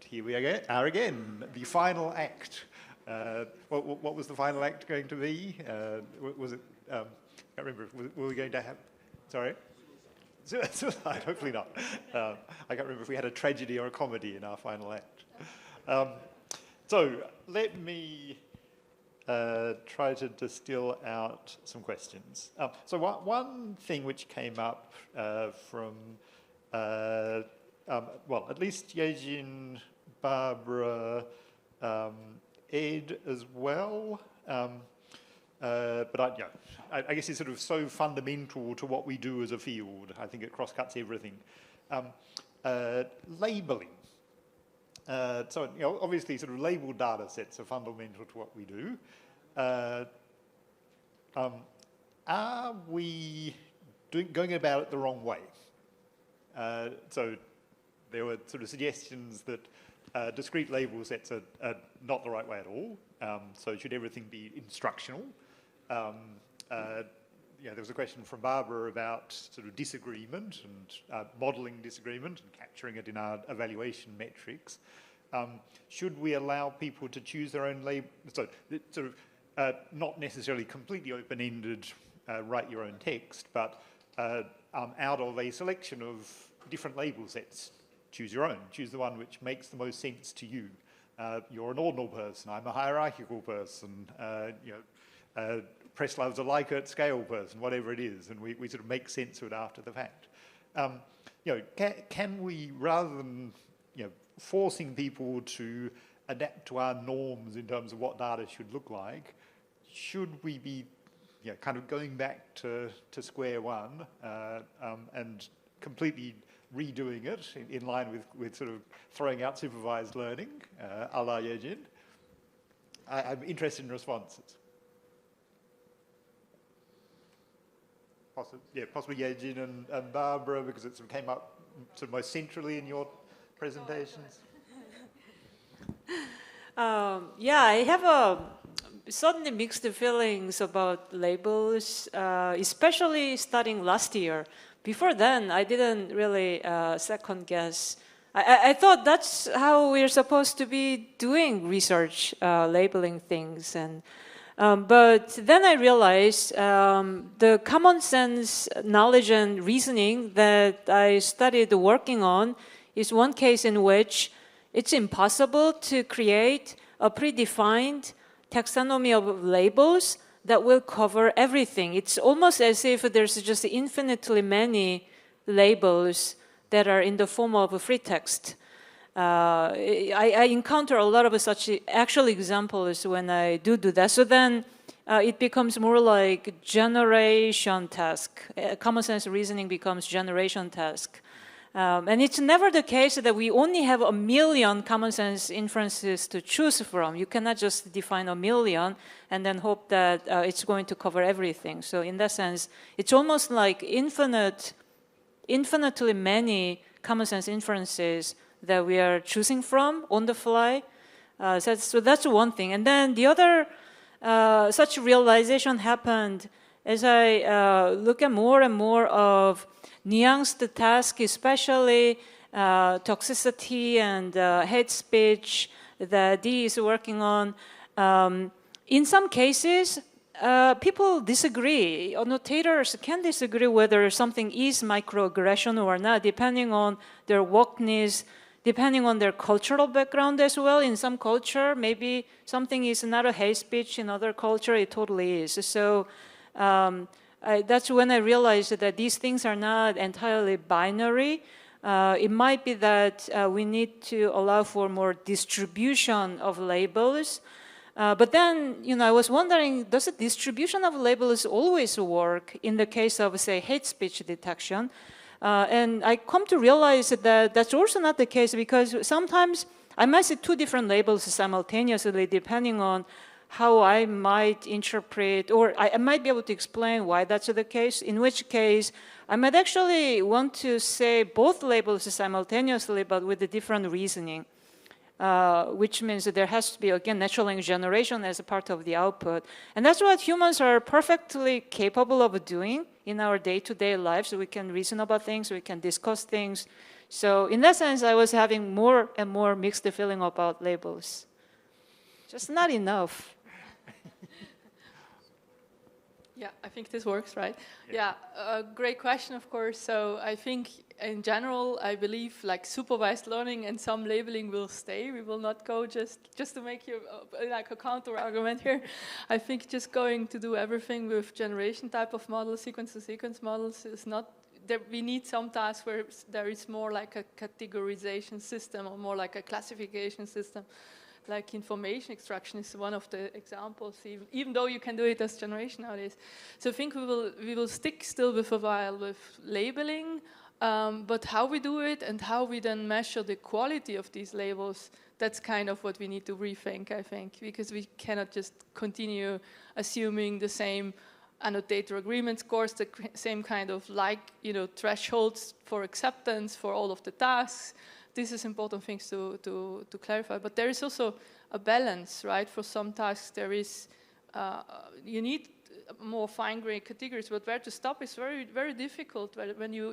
here we are again, the final act. What was the final act going to be? Was it, I can't remember, were we going to have, sorry? Suicide, hopefully not. I can't remember if we had a tragedy or a comedy in our final act. So let me try to distill out some questions. So one thing which came up from, well, at least Yejin, Barbara, Ed as well, but I guess it's sort of so fundamental to what we do as a field. I think it cross-cuts everything. Labeling. So, obviously sort of labeled data sets are fundamental to what we do. Are we going about it the wrong way? So there were sort of suggestions that discrete label sets are not the right way at all. So should everything be instructional? There was a question from Barbara about sort of disagreement and modelling disagreement and capturing it in our evaluation metrics. Should we allow people to choose their own label? So sort of not necessarily completely open-ended, write your own text, but out of a selection of different label sets, choose your own. Choose the one which makes the most sense to you. You're an ordinal person. I'm a hierarchical person. Preslav's a Likert scale person, whatever it is, and we sort of make sense of it after the fact. Can we, rather than forcing people to adapt to our norms in terms of what data should look like, should we be kind of going back to square one and completely redoing it in line with sort of throwing out supervised learning, a la Yejin? I'm interested in responses. Possibly Yejin and Barbara, because it sort of came up sort of most centrally in your presentations. I have suddenly mixed feelings about labels, especially starting last year. Before then, I didn't really second guess. I thought that's how we're supposed to be doing research, labeling things. But then I realized the common sense knowledge and reasoning that I studied working on is one case in which it's impossible to create a predefined taxonomy of labels that will cover everything. It's almost as if there's just infinitely many labels that are in the form of a free text. I encounter a lot of such actual examples when I do that. So then it becomes more like generation task. Common sense reasoning becomes generation task. And it's never the case that we only have 1 million common sense inferences to choose from. You cannot just define 1 million and then hope that it's going to cover everything. So in that sense, it's almost like infinitely many common sense inferences that we are choosing from on the fly. So that's one thing. And then the other such realization happened as I look at more and more of nuanced tasks, especially toxicity and hate speech that Dee is working on. In some cases, people disagree. Annotators can disagree whether something is microaggression or not, depending on their wokeness, depending on their cultural background as well. In some culture, maybe something is not a hate speech. In other culture, it totally is. So that's when I realized that these things are not entirely binary. It might be that we need to allow for more distribution of labels. But then, I was wondering, does the distribution of labels always work in the case of, say, hate speech detection? And I come to realize that that's also not the case, because sometimes I might see 2 different labels simultaneously depending on how I might interpret, or I might be able to explain why that's the case, in which case I might actually want to say both labels simultaneously but with a different reasoning, which means that there has to be, again, natural language generation as a part of the output. And that's what humans are perfectly capable of doing in our day-to-day lives. We can reason about things, we can discuss things. So in that sense, I was having more and more mixed feeling about labels. Just not enough. Yeah, I think this works, right? Yeah, great question, of course. So I think in general, I believe like supervised learning and some labeling will stay. We will not go just to make you like a counter argument here. I think just going to do everything with generation type of models, sequence to sequence models is not. There, we need some tasks where there is more like a categorization system or more like a classification system. Like information extraction is one of the examples, even though you can do it as generation nowadays. So I think we will stick still with a while with labeling, but how we do it and how we then measure the quality of these labels, that's kind of what we need to rethink, I think, because we cannot just continue assuming the same annotator agreement scores, the same kind of thresholds for acceptance for all of the tasks. This is important things to clarify, but there is also a balance, right? For some tasks, there is you need more fine-grained categories, but where to stop is very, very difficult when you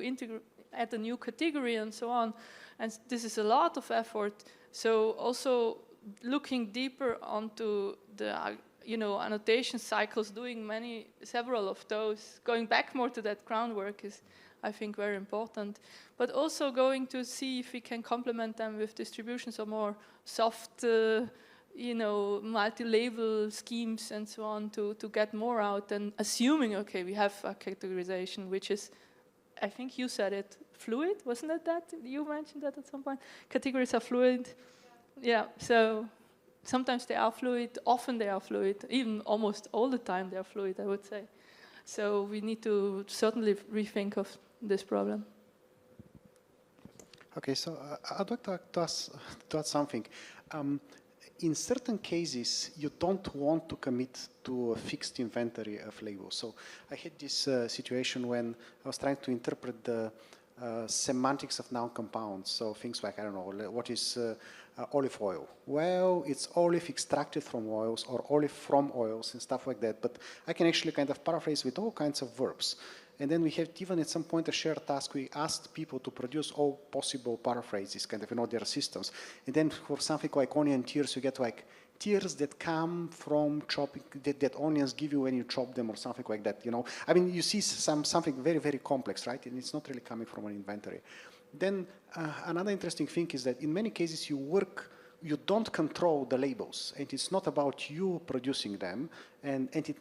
add a new category and so on, and this is a lot of effort. So also looking deeper onto the annotation cycles, doing several of those, going back more to that groundwork is, I think, very important. But also going to see if we can complement them with distributions or more soft, multi-label schemes and so on to get more out and assuming, okay, we have a categorization, which is, I think you said it, fluid, wasn't it that? You mentioned that at some point. Categories are fluid. Yeah, so sometimes they are fluid, often they are fluid, even almost all the time they are fluid, I would say. So we need to certainly rethink of this problem. Okay, so I'd like to add something. In certain cases, you don't want to commit to a fixed inventory of labels. So I had this situation when I was trying to interpret the semantics of noun compounds. So things like, I don't know, what is olive oil? Well, it's olive extracted from oils or olive from oils and stuff like that. But I can actually kind of paraphrase with all kinds of verbs. And then we have even at some point a shared task. We asked people to produce all possible paraphrases, kind of in all their systems. And then for something like onion tears, you get like tears that come from chopping, that onions give you when you chop them or something like that, you know. I mean, you see something very, very complex, right? And it's not really coming from an inventory. Then another interesting thing is that in many cases you don't control the labels, and it's not about you producing them, and it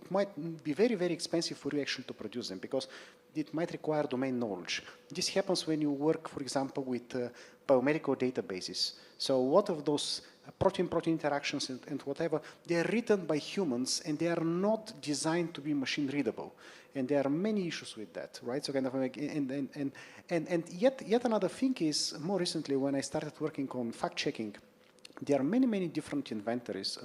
might be very, very expensive for you actually to produce them because it might require domain knowledge. This happens when you work, for example, with biomedical databases. So a lot of those protein-protein interactions and whatever, they are written by humans and they are not designed to be machine readable. And there are many issues with that, right? So kind of like, and yet another thing is more recently when I started working on fact-checking, there are many different inventories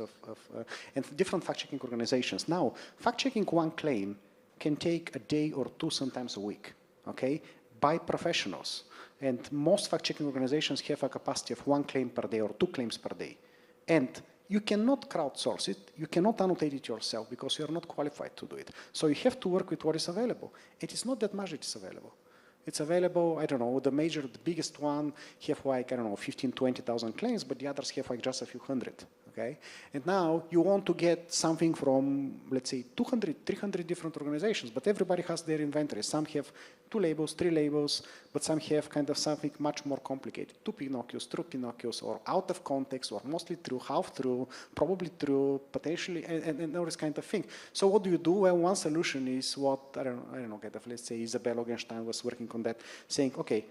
and different fact-checking organizations. Now, fact-checking one claim can take a day or two, sometimes a week, okay, by professionals. And most fact-checking organizations have a capacity of one claim per day or two claims per day. And you cannot crowdsource it, you cannot annotate it yourself because you are not qualified to do it. So you have to work with what is available. It is not that much it is available. It's available, I don't know, the biggest one have like, I don't know, 15, 20,000 claims, but the others have like just a few hundred, okay? And now you want to get something from, let's say, 200, 300 different organizations, but everybody has their inventory. Some have 2 labels, 3 labels, but some have kind of something much more complicated. 2 Pinocchios, 3 Pinocchios, or out of context, or mostly true, half true, probably true, potentially, and all this kind of thing. So what do you do? Well, one solution is what, I don't know, kind of, let's say Isabel Ogenstein was working on that, saying, okay,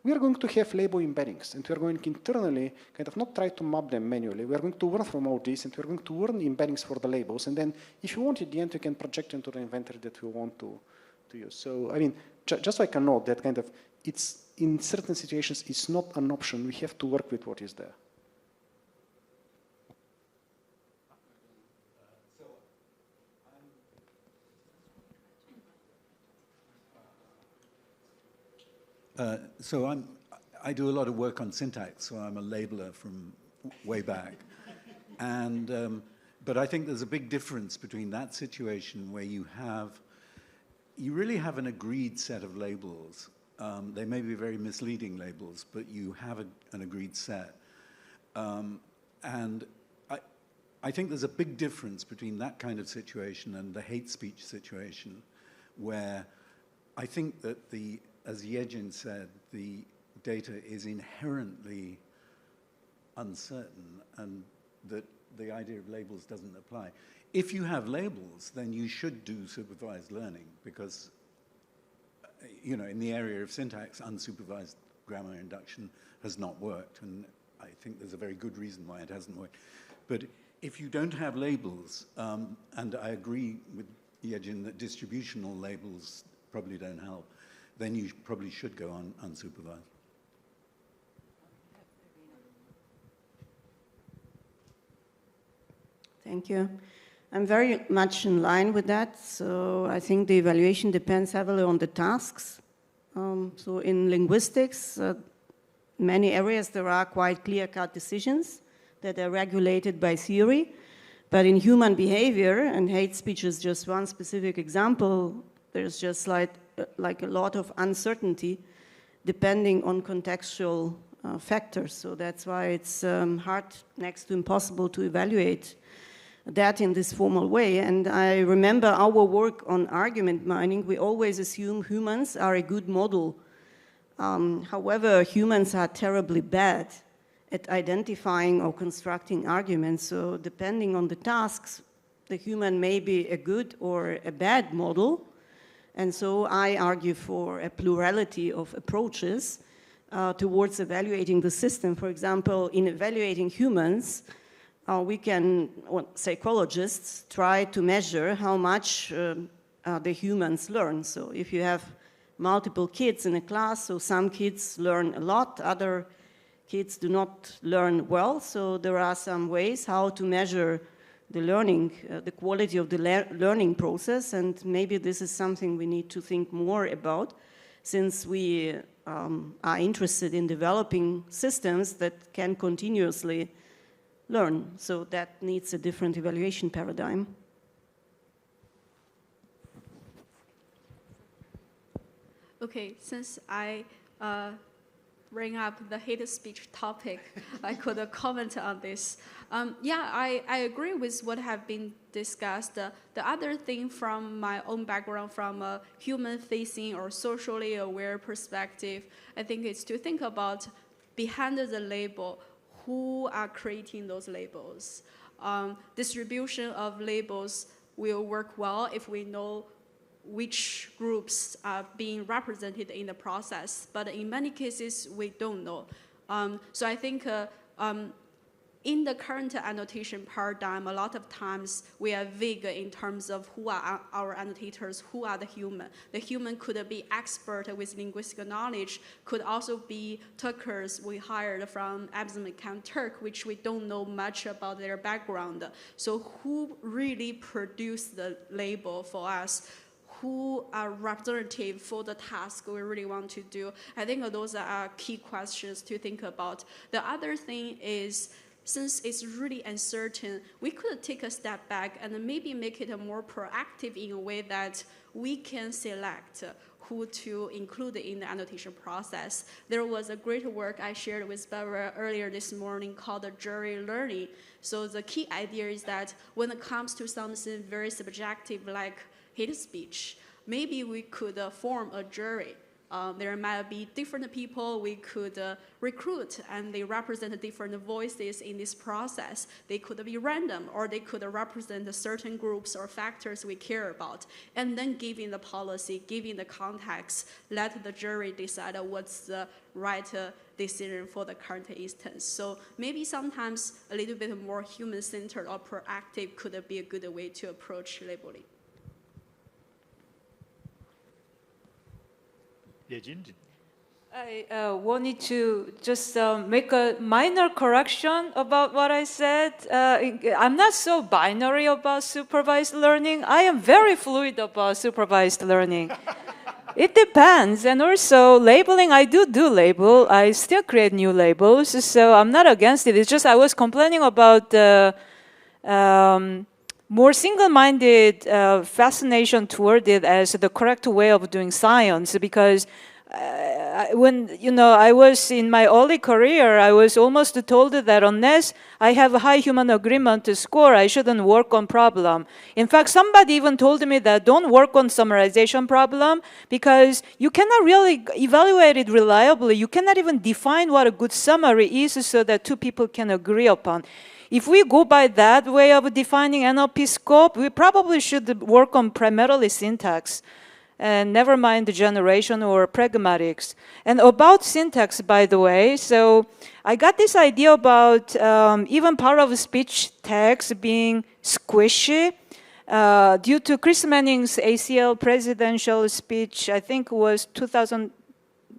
we are going to have label embeddings, and we are going to internally kind of not try to map them manually. We are going to learn from all this, and we are going to learn embeddings for the labels, and then if you want at the end, you can project into the inventory that we want to use. So, I mean, just so I can note that kind of, it's in certain situations, it's not an option. We have to work with what is there. So I do a lot of work on syntax, so I'm a labeler from way back. And, but I think there's a big difference between that situation where you really have an agreed set of labels They may be very misleading labels, but you have an agreed set. And I think there's a big difference between that kind of situation and the hate speech situation, where I think that as Yejin said, the data is inherently uncertain and that the idea of labels doesn't apply. If you have labels, then you should do supervised learning because, you know, in the area of syntax, unsupervised grammar induction has not worked, and I think there's a very good reason why it hasn't worked. But if you don't have labels, and I agree with Yejin that distributional labels probably don't help, then you probably should go on unsupervised. Thank you. I'm very much in line with that. So I think the evaluation depends heavily on the tasks. So in linguistics, many areas there are quite clear-cut decisions that are regulated by theory. But in human behavior, and hate speech is just one specific example, there's just like a lot of uncertainty depending on contextual factors. So that's why it's hard, next to impossible, to evaluate that in this formal way. And I remember our work on argument mining, we always assume humans are a good model. However, humans are terribly bad at identifying or constructing arguments. So depending on the tasks, the human may be a good or a bad model. And so I argue for a plurality of approaches towards evaluating the system. For example, in evaluating humans, we can, psychologists, try to measure how much the humans learn. So if you have multiple kids in a class, so some kids learn a lot, other kids do not learn well. So there are some ways how to measure the learning, the quality of the learning process, and maybe this is something we need to think more about, since we are interested in developing systems that can continuously learn. So that needs a different evaluation paradigm. Okay, since I bring up the hate speech topic, I could comment on this. Yeah, I agree with what have been discussed. The other thing from my own background, from a human-facing or socially aware perspective, I think it's to think about behind the label, who are creating those labels. Distribution of labels will work well if we know which groups are being represented in the process, but in many cases, we don't know. So I think in the current annotation paradigm, a lot of times we are vague in terms of who are our annotators, who are the human. The human could be expert with linguistic knowledge, could also be Turkers we hired from Abzimkan Turk, which we don't know much about their background. So who really produced the label for us? Who are representative for the task we really want to do? I think those are key questions to think about. The other thing is, since it's really uncertain, we could take a step back and maybe make it more proactive in a way that we can select who to include in the annotation process. There was a great work I shared with Barbara earlier this morning called jury learning. So the key idea is that when it comes to something very subjective like hate speech, maybe we could form a jury. There might be different people we could recruit, and they represent different voices in this process. They could be random, or they could represent certain groups or factors we care about. And then giving the policy, giving the context, let the jury decide what's the right decision for the current instance. So maybe sometimes a little bit more human-centered or proactive could be a good way to approach labeling. Yejin? I wanted to just make a minor correction about what I said. I'm not so binary about supervised learning. I am very fluid about supervised learning. It depends. And also labeling, I do label. I still create new labels, so I'm not against it. It's just I was complaining about the more single-minded fascination toward it as the correct way of doing science, because when I was in my early career, I was almost told that unless I have a high human agreement score, I shouldn't work on problem. In fact, somebody even told me that don't work on summarization problem because you cannot really evaluate it reliably. You cannot even define what a good summary is so that two people can agree upon. If we go by that way of defining NLP scope, we probably should work on primarily syntax. And never mind the generation or pragmatics. And about syntax, by the way, so I got this idea about even part of speech text being squishy due to Chris Manning's ACL presidential speech, I think it was 2000,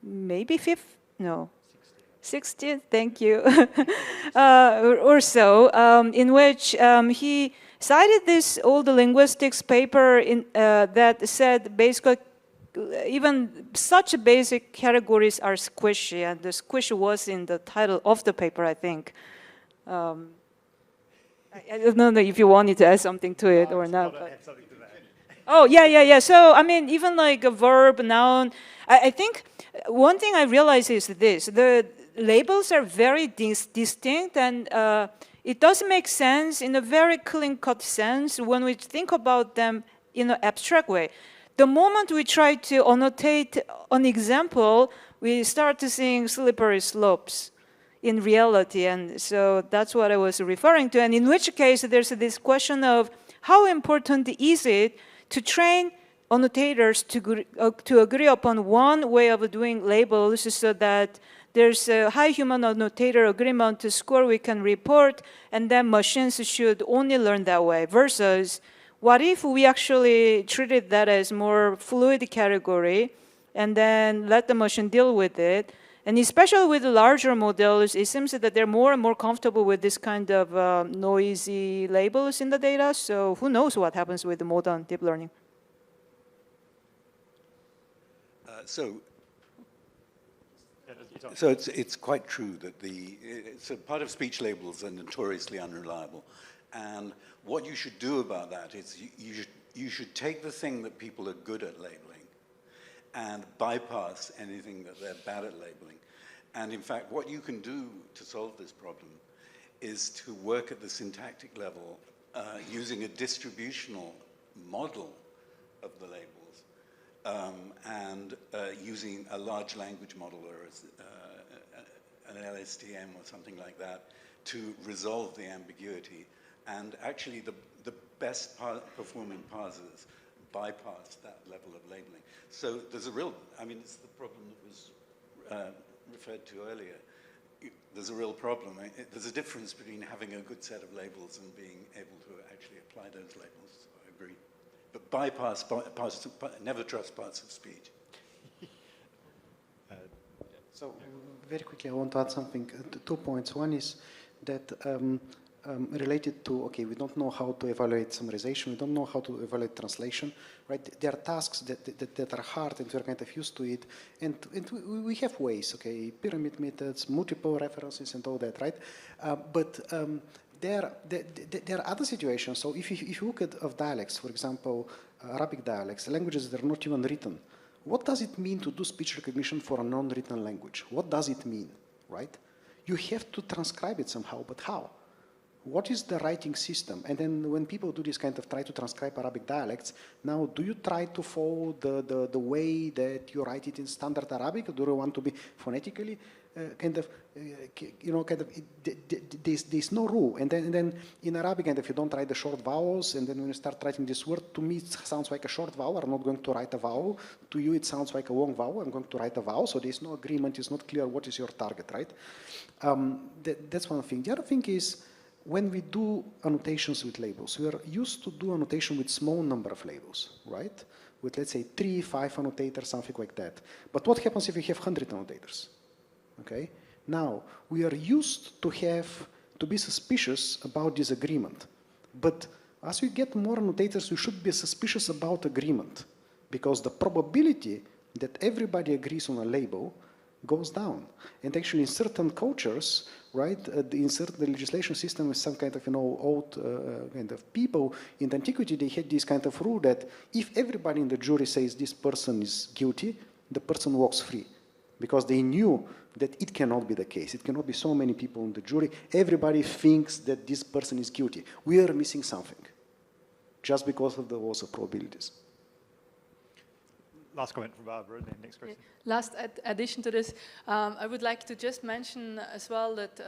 maybe 16, thank you, or so, in which he cited this old linguistics paper that said basically even such basic categories are squishy, and the squish was in the title of the paper, I think. I don't know if you wanted to add something to it or not. Oh, yeah. So, I mean, even like a verb, noun, I think one thing I realize is this. The labels are very distinct, and it does make sense in a very clean-cut sense when we think about them in an abstract way. The moment we try to annotate an example, we start to see slippery slopes in reality. And so that's what I was referring to. And in which case, there's this question of how important is it to train annotators to agree upon one way of doing labels so that there's a high human annotator agreement to score we can report, and then machines should only learn that way. Versus, what if we actually treated that as more fluid category and then let the machine deal with it? And especially with the larger models, it seems that they're more and more comfortable with this kind of noisy labels in the data. So who knows what happens with the modern deep learning? So it's quite true that so part of speech labels are notoriously unreliable. And what you should do about that is you should take the thing that people are good at labeling and bypass anything that they're bad at labeling. And in fact, what you can do to solve this problem is to work at the syntactic level using a distributional model of the labels and using a large language model or an LSTM or something like that to resolve the ambiguity. And actually, the best performing parsers bypass that level of labeling. So there's a real, I mean, it's the problem that was referred to earlier. There's a real problem. There's a difference between having a good set of labels and being able to actually apply those labels. So I agree. But bypass, never trust parts of speech. So very quickly, I want to add something. 2 points. One is that related to, okay, we don't know how to evaluate summarization, we don't know how to evaluate translation, right? There are tasks that are hard and we're kind of used to it, and we have ways, okay, pyramid methods, multiple references and all that, right? But there are other situations. So if you look at dialects, for example, Arabic dialects, languages that are not even written, what does it mean to do speech recognition for a non-written language? What does it mean, right? You have to transcribe it somehow, but how? What is the writing system? And then when people do this kind of try to transcribe Arabic dialects, now do you try to follow the way that you write it in standard Arabic? Or do you want to be phonetically there's no rule. And then in Arabic, and if you don't write the short vowels, and then when you start writing this word, to me it sounds like a short vowel. I'm not going to write a vowel. To you it sounds like a long vowel. I'm going to write a vowel. So there's no agreement. It's not clear what is your target, right? That's one thing. The other thing is, when we do annotations with labels, we are used to do annotation with small number of labels, right? With, let's say, 3, 5 annotators, something like that. But what happens if we have 100 annotators? Okay? Now, we are used to be suspicious about disagreement. But as we get more annotators, we should be suspicious about agreement, because the probability that everybody agrees on a label goes down. And actually, in certain cultures, right, in certain legislation system with some kind of, old kind of people in the antiquity, they had this kind of rule that if everybody in the jury says this person is guilty, the person walks free. Because they knew that it cannot be the case. It cannot be so many people in the jury. Everybody thinks that this person is guilty. We are missing something, just because of the laws of probabilities. Last comment from Barbara, and then next question. Last addition to this, I would like to just mention as well that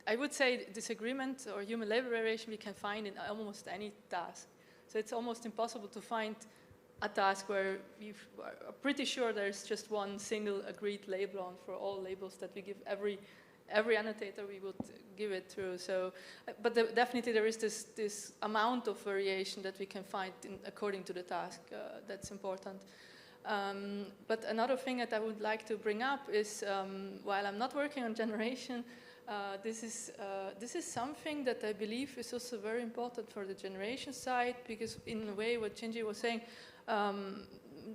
I would say disagreement or human label variation we can find in almost any task. So it's almost impossible to find a task where we are pretty sure there's just one single agreed label on for all labels that we give every annotator we would give it through. So, but definitely there is this amount of variation that we can find according to the task. That's important. But another thing that I would like to bring up is while I'm not working on generation, this is something that I believe is also very important for the generation side, because in a way what Shinji was saying,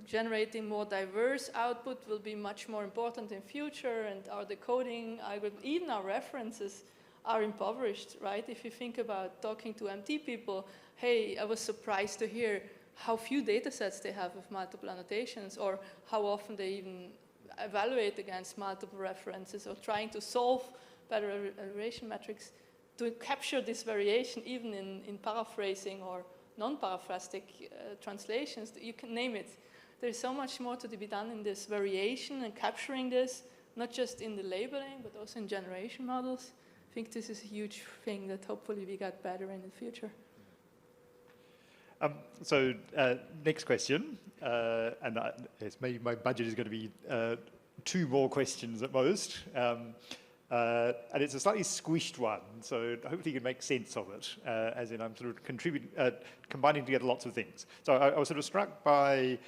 generating more diverse output will be much more important in future, and our decoding algorithm, even our references are impoverished, right? If you think about talking to MT people, hey, I was surprised to hear how few data sets they have with multiple annotations, or how often they even evaluate against multiple references, or trying to solve better evaluation metrics to capture this variation even in paraphrasing or non-paraphrastic translations. You can name it. There's so much more to be done in this variation and capturing this, not just in the labeling, but also in generation models. I think this is a huge thing that hopefully we get better in the future. So next question, and it's maybe my budget is going to be 2 more questions at most. And it's a slightly squished one, so hopefully you can make sense of it, as in I'm sort of combining together lots of things. So I was sort of struck by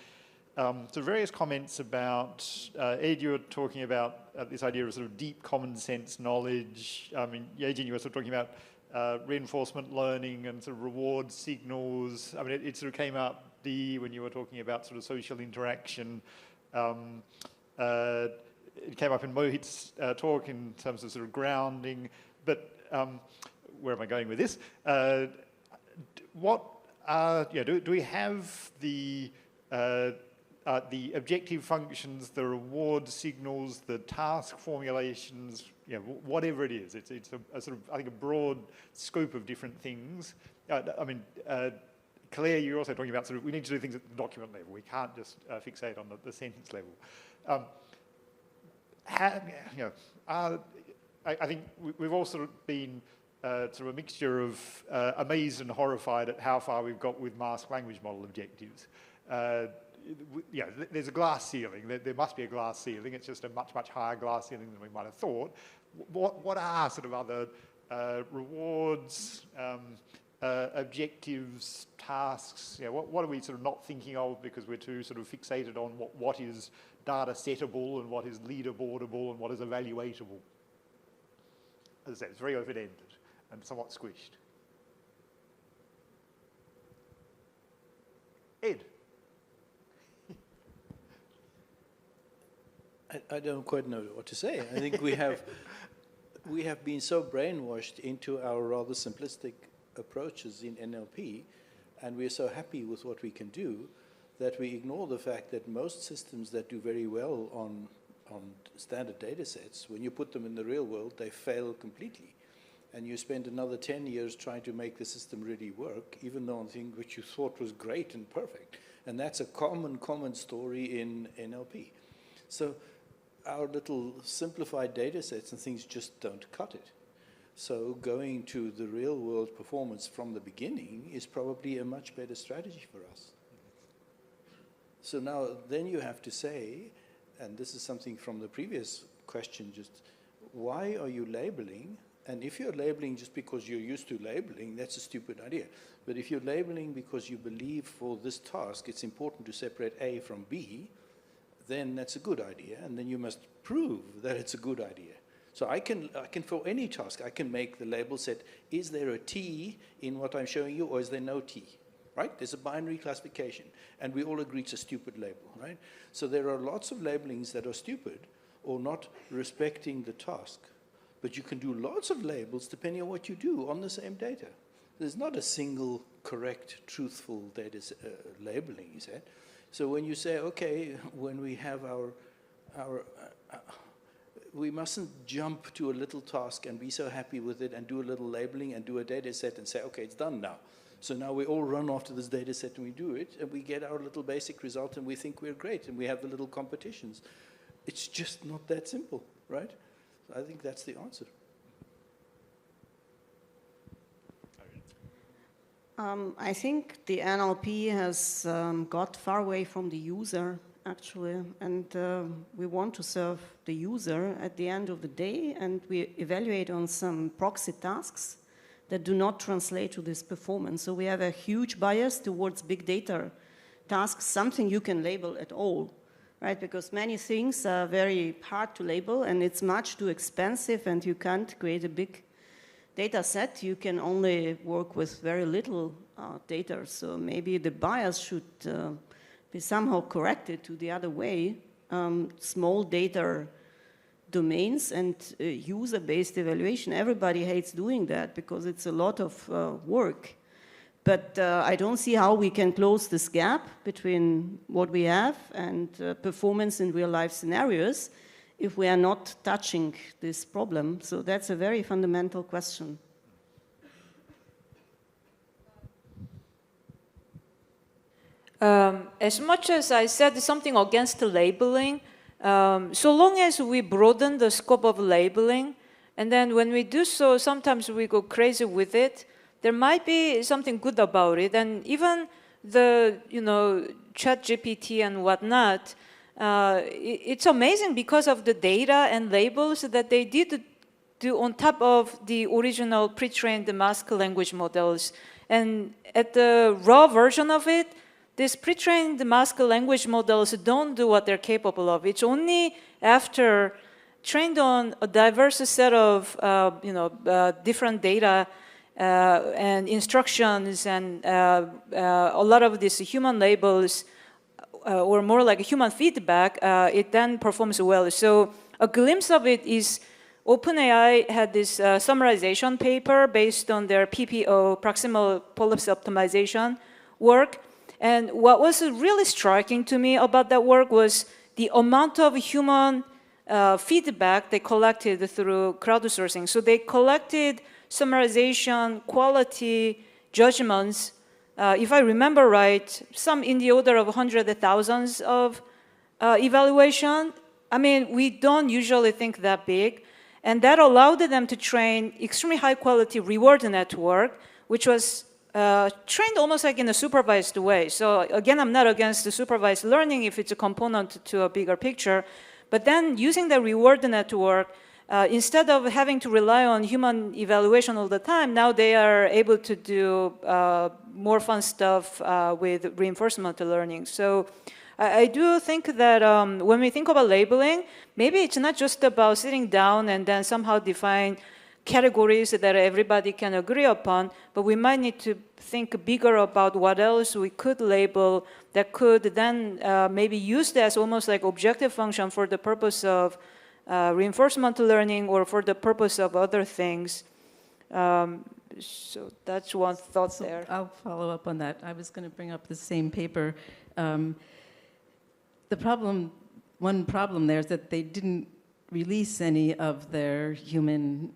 so various comments about, Ed, you were talking about this idea of sort of deep common sense knowledge. I mean, Yejin, you were sort of talking about reinforcement learning and sort of reward signals. I mean, it sort of came up, Dee, when you were talking about sort of social interaction. It came up in Mohit's talk in terms of sort of grounding, but where am I going with this? Do we have the objective functions, the reward signals, the task formulations, whatever it is? It's a sort of, I think, a broad scope of different things. Claire, you're also talking about sort of, we need to do things at the document level. We can't just fixate on the sentence level. I think we've all sort of been sort of a mixture of amazed and horrified at how far we've got with masked language model objectives. There's a glass ceiling. There must be a glass ceiling. It's just a much, much higher glass ceiling than we might have thought. What are sort of other rewards, objectives, tasks? What are we sort of not thinking of because we're too sort of fixated on what is data settable and what is leaderboardable and what is evaluatable? As I said, it's very open-ended and somewhat squished. Ed? I don't quite know what to say. I think we have been so brainwashed into our rather simplistic approaches in NLP, and we're so happy with what we can do that we ignore the fact that most systems that do very well on standard data sets, when you put them in the real world, they fail completely. And you spend another 10 years trying to make the system really work, even though on thing which you thought was great and perfect. And that's a common story in NLP. So our little simplified data sets and things just don't cut it. So going to the real world performance from the beginning is probably a much better strategy for us. So now then you have to say, and this is something from the previous question, just why are you labeling? And if you're labeling just because you're used to labeling, that's a stupid idea. But if you're labeling because you believe for this task it's important to separate A from B, then that's a good idea, and then you must prove that it's a good idea. So I can for any task, I can make the label set, is there a T in what I'm showing you, or is there no T? Right? There's a binary classification, and we all agree it's a stupid label, right? So there are lots of labelings that are stupid or not respecting the task. But you can do lots of labels depending on what you do on the same data. There's not a single correct, truthful data labeling, you said. So when you say, okay, when we have we mustn't jump to a little task and be so happy with it and do a little labeling and do a data set and say, okay, it's done now. So now we all run after this data set and we do it and we get our little basic result and we think we're great and we have the little competitions. It's just not that simple, right? So I think that's the answer. I think the NLP has got far away from the user, actually, and we want to serve the user at the end of the day, and we evaluate on some proxy tasks that do not translate to this performance. So we have a huge bias towards big data tasks, something you can label at all, right? Because many things are very hard to label, and it's much too expensive, and you can't create a big data set. You can only work with very little data. So maybe the bias should be somehow corrected to the other way. Small data domains and user-based evaluation. Everybody hates doing that because it's a lot of work. But I don't see how we can close this gap between what we have and performance in real-life scenarios if we are not touching this problem. So that's a very fundamental question. As much as I said something against the labeling, so long as we broaden the scope of labeling, and then when we do so, sometimes we go crazy with it, there might be something good about it. And even the, ChatGPT and whatnot, it's amazing because of the data and labels that they did do on top of the original pre-trained mask language models. And at the raw version of it, these pre-trained mask language models don't do what they're capable of. It's only after trained on a diverse set of different data and instructions and a lot of these human labels or more like human feedback, it then performs well. So a glimpse of it is OpenAI had this summarization paper based on their PPO, proximal policy optimization work. And what was really striking to me about that work was the amount of human feedback they collected through crowdsourcing. So they collected summarization, quality, judgments, if I remember right, some in the order of hundreds of thousands of evaluation. I mean, we don't usually think that big. And that allowed them to train extremely high quality reward network, which was trained almost like in a supervised way. So again, I'm not against the supervised learning if it's a component to a bigger picture. But then using the reward network, instead of having to rely on human evaluation all the time, now they are able to do more fun stuff with reinforcement learning. So I do think that when we think about labeling, maybe it's not just about sitting down and then somehow define categories that everybody can agree upon, but we might need to think bigger about what else we could label that could then maybe used as almost like objective function for the purpose of reinforcement learning or for the purpose of other things. So that's one thought there. I'll follow up on that. I was going to bring up the same paper. One problem there is that they didn't release any of their human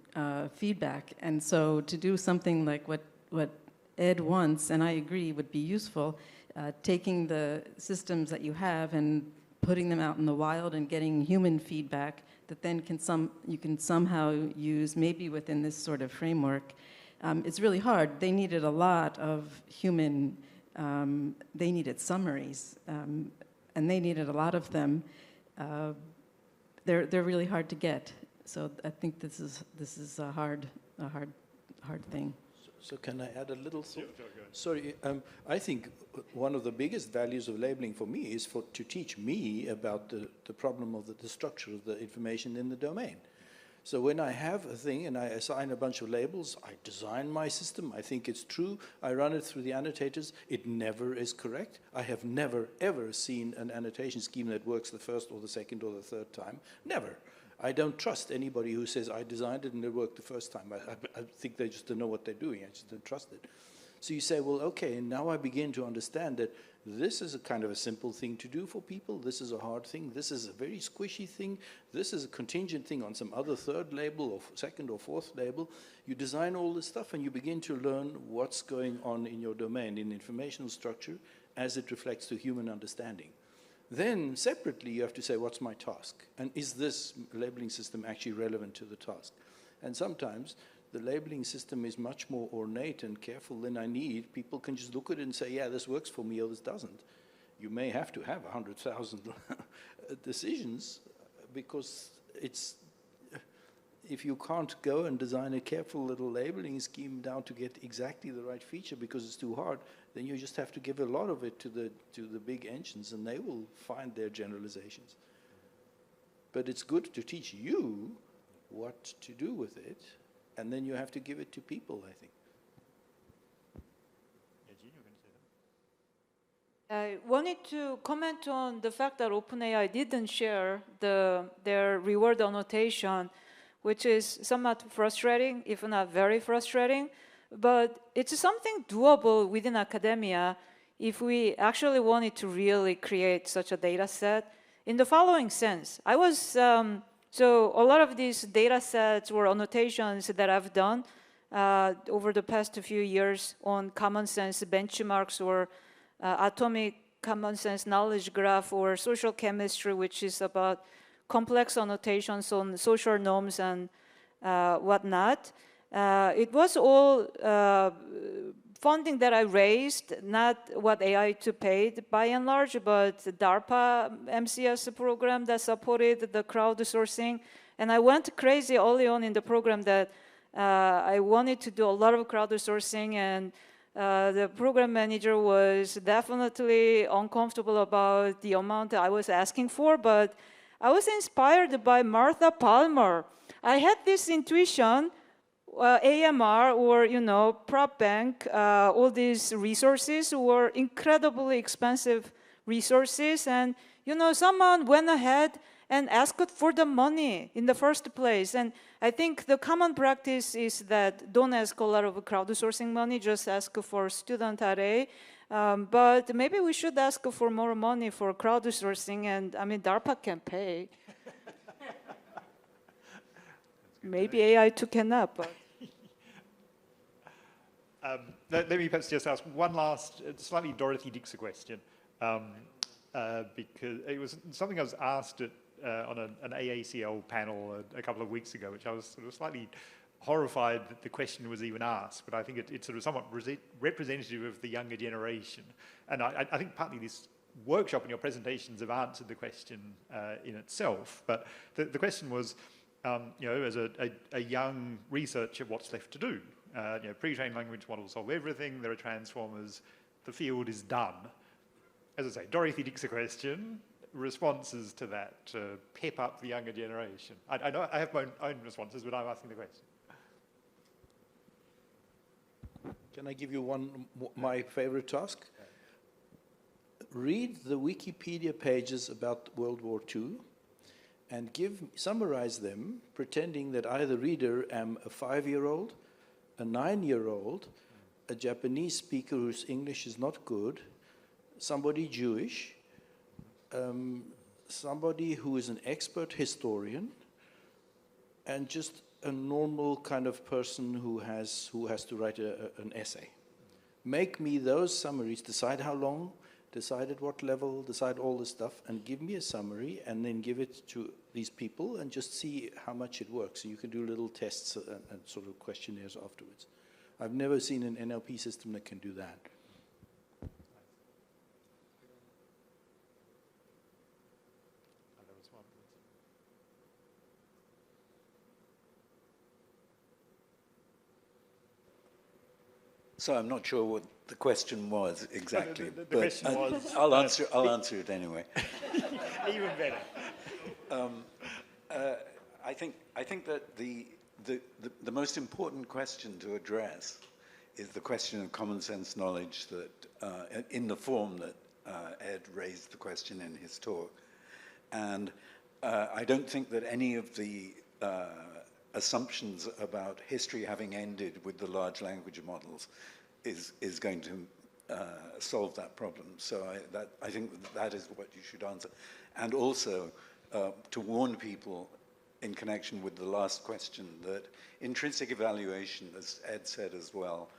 feedback. And so to do something like what Ed wants, and I agree would be useful, taking the systems that you have and putting them out in the wild and getting human feedback that then you can somehow use maybe within this sort of framework. It's really hard. They needed a lot of human, they needed summaries, and they needed a lot of them. They're really hard to get. So I think this is a hard thing. So can I add a little thought? Sorry, I think one of the biggest values of labeling for me is to teach me about the problem of the structure of the information in the domain. So when I have a thing and I assign a bunch of labels, I design my system, I think it's true, I run it through the annotators, it never is correct. I have never, ever seen an annotation scheme that works the first or the second or the third time. Never. I don't trust anybody who says, I designed it and it worked the first time. I think they just don't know what they're doing. I just don't trust it. So you say, well, okay, and now I begin to understand that this is a kind of a simple thing to do for people. This is a hard thing. This is a very squishy thing. This is a contingent thing on some other third label or second or fourth label. You design all this stuff and you begin to learn what's going on in your domain, in informational structure, as it reflects to human understanding. Then, separately, you have to say, what's my task? And is this labeling system actually relevant to the task? And sometimes the labeling system is much more ornate and careful than I need. People can just look at it and say, yeah, this works for me or this doesn't. You may have to have 100,000 decisions because it's, if you can't go and design a careful little labeling scheme down to get exactly the right feature because it's too hard, then you just have to give a lot of it to the big engines and they will find their generalizations. But it's good to teach you what to do with it, and then you have to give it to people, I think. I wanted to comment on the fact that OpenAI didn't share their reward annotation, which is somewhat frustrating, if not very frustrating. But it's something doable within academia if we actually wanted to really create such a data set in the following sense. So a lot of these data sets or annotations that I've done over the past few years on common sense benchmarks or atomic common sense knowledge graph or social chemistry, which is about complex annotations on social norms and whatnot. It was all funding that I raised, not what AI2 paid by and large, but the DARPA MCS program that supported the crowdsourcing. And I went crazy early on in the program that I wanted to do a lot of crowdsourcing, and the program manager was definitely uncomfortable about the amount I was asking for, but I was inspired by Martha Palmer. I had this intuition, AMR or, prop bank, all these resources were incredibly expensive resources, and, someone went ahead and asked for the money in the first place. And I think the common practice is that don't ask a lot of crowdsourcing money, just ask for student array. But maybe we should ask for more money for crowdsourcing, and DARPA can pay. Maybe AI2 cannot, but. Let me perhaps just ask one last, slightly Dorothy Dixer question, because it was something I was asked on an AACL panel a couple of weeks ago, which I was sort of slightly horrified that the question was even asked, but I think it's sort of somewhat representative of the younger generation. And I think partly this workshop and your presentations have answered the question in itself, but the question was, as a young researcher, what's left to do? Pre-trained language models solve everything, there are transformers, the field is done. As I say, Dorothy Dixer question, responses to that to pep up the younger generation. I know I have my own responses, but I'm asking the question. Can I give you my favorite task? Read the Wikipedia pages about World War II and summarize them, pretending that I, the reader, am a 5-year-old, a 9-year-old, a Japanese speaker whose English is not good, somebody Jewish, somebody who is an expert historian, and just a normal kind of person who has to write an essay. Make me those summaries, decide how long, decide at what level, decide all this stuff, and give me a summary, and then give it to these people, and just see how much it works. So you can do little tests and sort of questionnaires afterwards. I've never seen an NLP system that can do that. So I'm not sure what the question was exactly, the but question was, I'll answer it anyway. Even better. I think that the most important question to address is the question of common sense knowledge that, in the form that Ed raised the question in his talk. And I don't think that any of the assumptions about history having ended with the large language models is going to solve that problem. So I think that is what you should answer. And also to warn people in connection with the last question that intrinsic evaluation, as Ed said as well,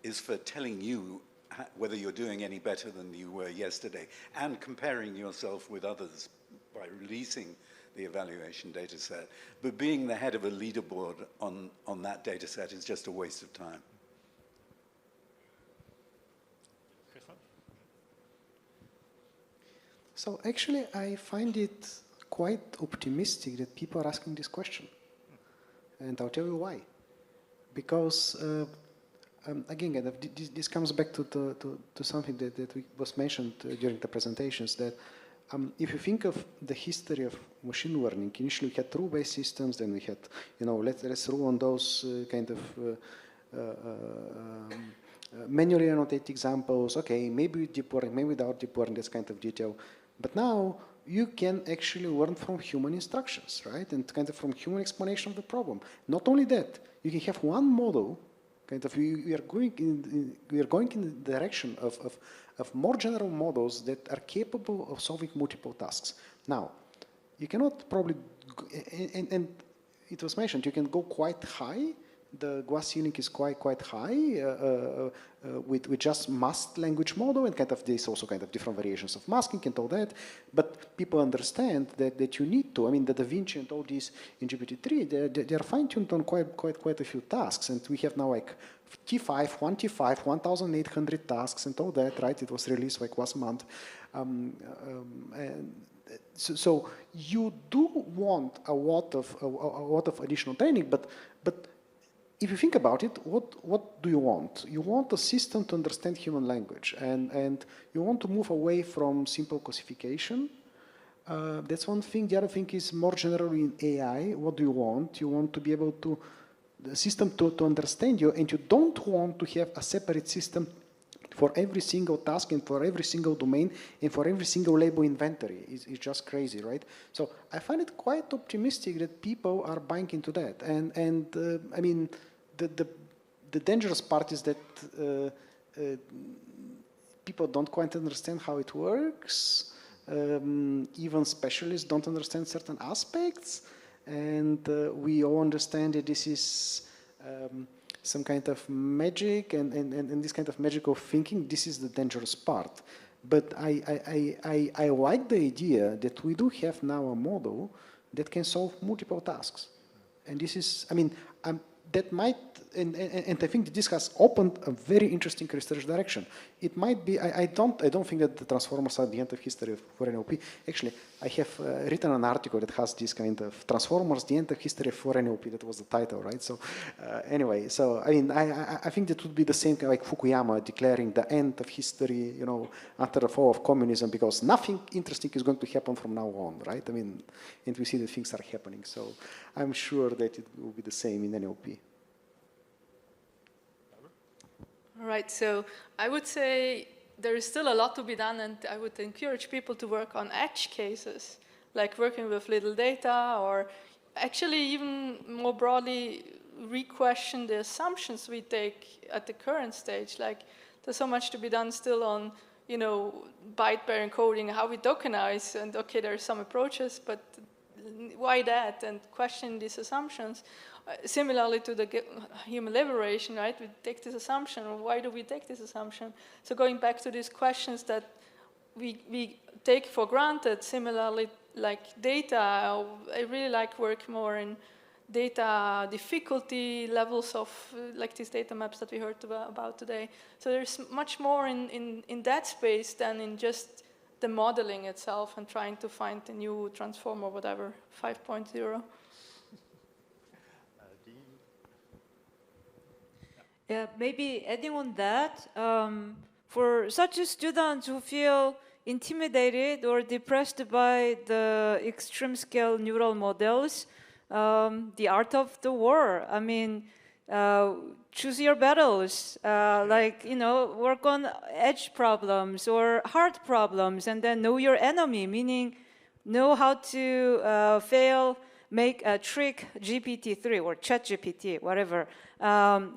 is for telling you whether you're doing any better than you were yesterday and comparing yourself with others by releasing the evaluation data set. But being the head of a leaderboard on that data set is just a waste of time. So actually, I find it quite optimistic that people are asking this question. And I'll tell you why. Because, again, this comes back to something that was mentioned during the presentations, that if you think of the history of machine learning, initially we had rule-based systems, then we had, let's rule on those kind of manually annotate examples. Okay, maybe with deep learning, maybe without deep learning, this kind of detail. But now you can actually learn from human instructions, right? And kind of from human explanation of the problem. Not only that, you can have one model. Kind of, we are going in the direction of more general models that are capable of solving multiple tasks. Now, you cannot probably, and it was mentioned, you can go quite high. The glass ceiling is quite high with just masked language model, and kind of there's also kind of different variations of masking and all that. But people understand that you need to. I mean, the Da Vinci and all these in GPT-3, they are fine-tuned on quite a few tasks, and we have now like T5, 1,800 tasks and all that, right? It was released like last month. So you do want a lot of additional training, but if you think about it, what do you want? You want a system to understand human language, and you want to move away from simple classification. That's one thing. The other thing is more generally in AI. What do you want? You want to be able to, the system to understand you, and you don't want to have a separate system for every single task and for every single domain and for every single label inventory. It's just crazy, right? So I find it quite optimistic that people are buying into that. And I mean, the dangerous part is that people don't quite understand how it works. Even specialists don't understand certain aspects. And we all understand that this is some kind of magic and this kind of magical thinking. This is the dangerous part. But I like the idea that we do have now a model that can solve multiple tasks. And this is, I mean, that might, and I think that this has opened a very interesting research direction. It might be, I don't think that the transformers are the end of history for NLP. Actually, I have written an article that has this kind of transformers, the end of history for NLP. That was the title, right? So anyway, so I mean, I think that would be the same like Fukuyama declaring the end of history, you know, after the fall of communism, because nothing interesting is going to happen from now on, right? I mean, and we see that things are happening. So I'm sure that it will be the same in NLP. All right, so I would say there is still a lot to be done, and I would encourage people to work on edge cases, like working with little data, or actually even more broadly re-question the assumptions we take at the current stage. Like, there's so much to be done still on, you know, byte-pair encoding, how we tokenize, and okay, there are some approaches, but why that? And question these assumptions. Similarly to the human liberation, right? We take this assumption, or why do we take this assumption? So going back to these questions that we take for granted, similarly like data, I really like work more in data difficulty levels of like these data maps that we heard about today. So there's much more in that space than in just the modeling itself and trying to find a new transform or whatever, 5.0. Yeah, maybe adding on that, for such students who feel intimidated or depressed by the extreme scale neural models, the art of the war. I mean, choose your battles, like, you know, work on edge problems or hard problems, and then know your enemy, meaning know how to fail make a trick GPT-3 or ChatGPT, whatever,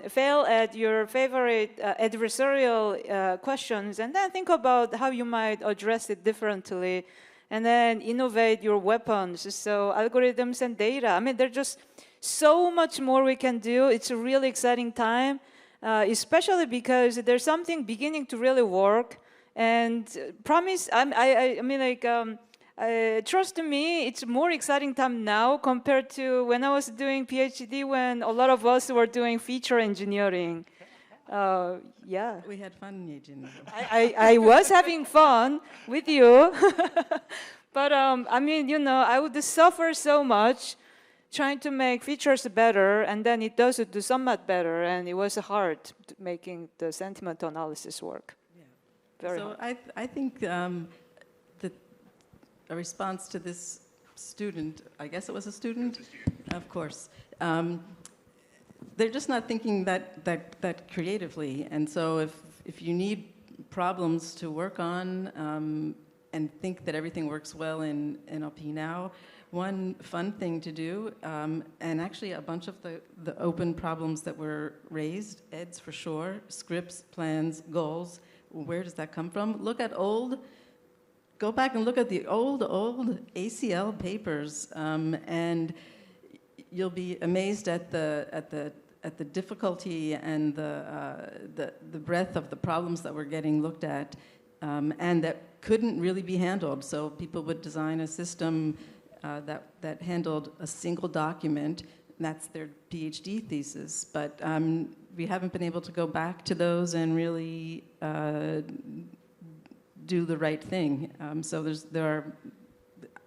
fail at your favorite adversarial questions, and then think about how you might address it differently, and then innovate your weapons, so algorithms and data. I mean, there's just so much more we can do. It's a really exciting time, especially because there's something beginning to really work, and promise, I mean, like, trust me, it's a more exciting time now compared to when I was doing PhD, when a lot of us were doing feature engineering. Yeah. We had fun, Yejin. I was having fun with you. But I mean, you know, I would suffer so much trying to make features better, and then it does do somewhat better, and it was hard making the sentiment analysis work. Yeah. Very so hard. I think that a response to this student, I guess it was a student, of course. They're just not thinking that creatively, and so if you need problems to work on and think that everything works well in NLP now, one fun thing to do, and actually a bunch of the open problems that were raised, EDS for sure, scripts, plans, goals, where does that come from? Go back and look at the old ACL papers, and you'll be amazed at the difficulty and the breadth of the problems that were getting looked at, and that couldn't really be handled. So people would design a system that handled a single document. That's their PhD thesis, but we haven't been able to go back to those and really do the right thing. So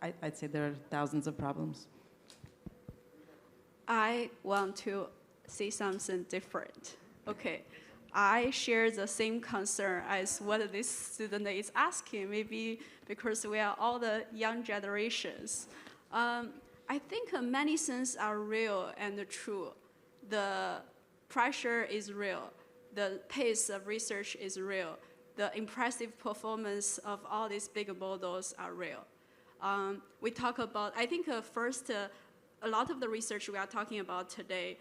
I'd say there are thousands of problems. I want to say something different. Okay, I share the same concern as what this student is asking, maybe because we are all the young generations. I think many things are real and true. The pressure is real. The pace of research is real. The impressive performance of all these big models are real. We talk about, I think first, a lot of the research we are talking about today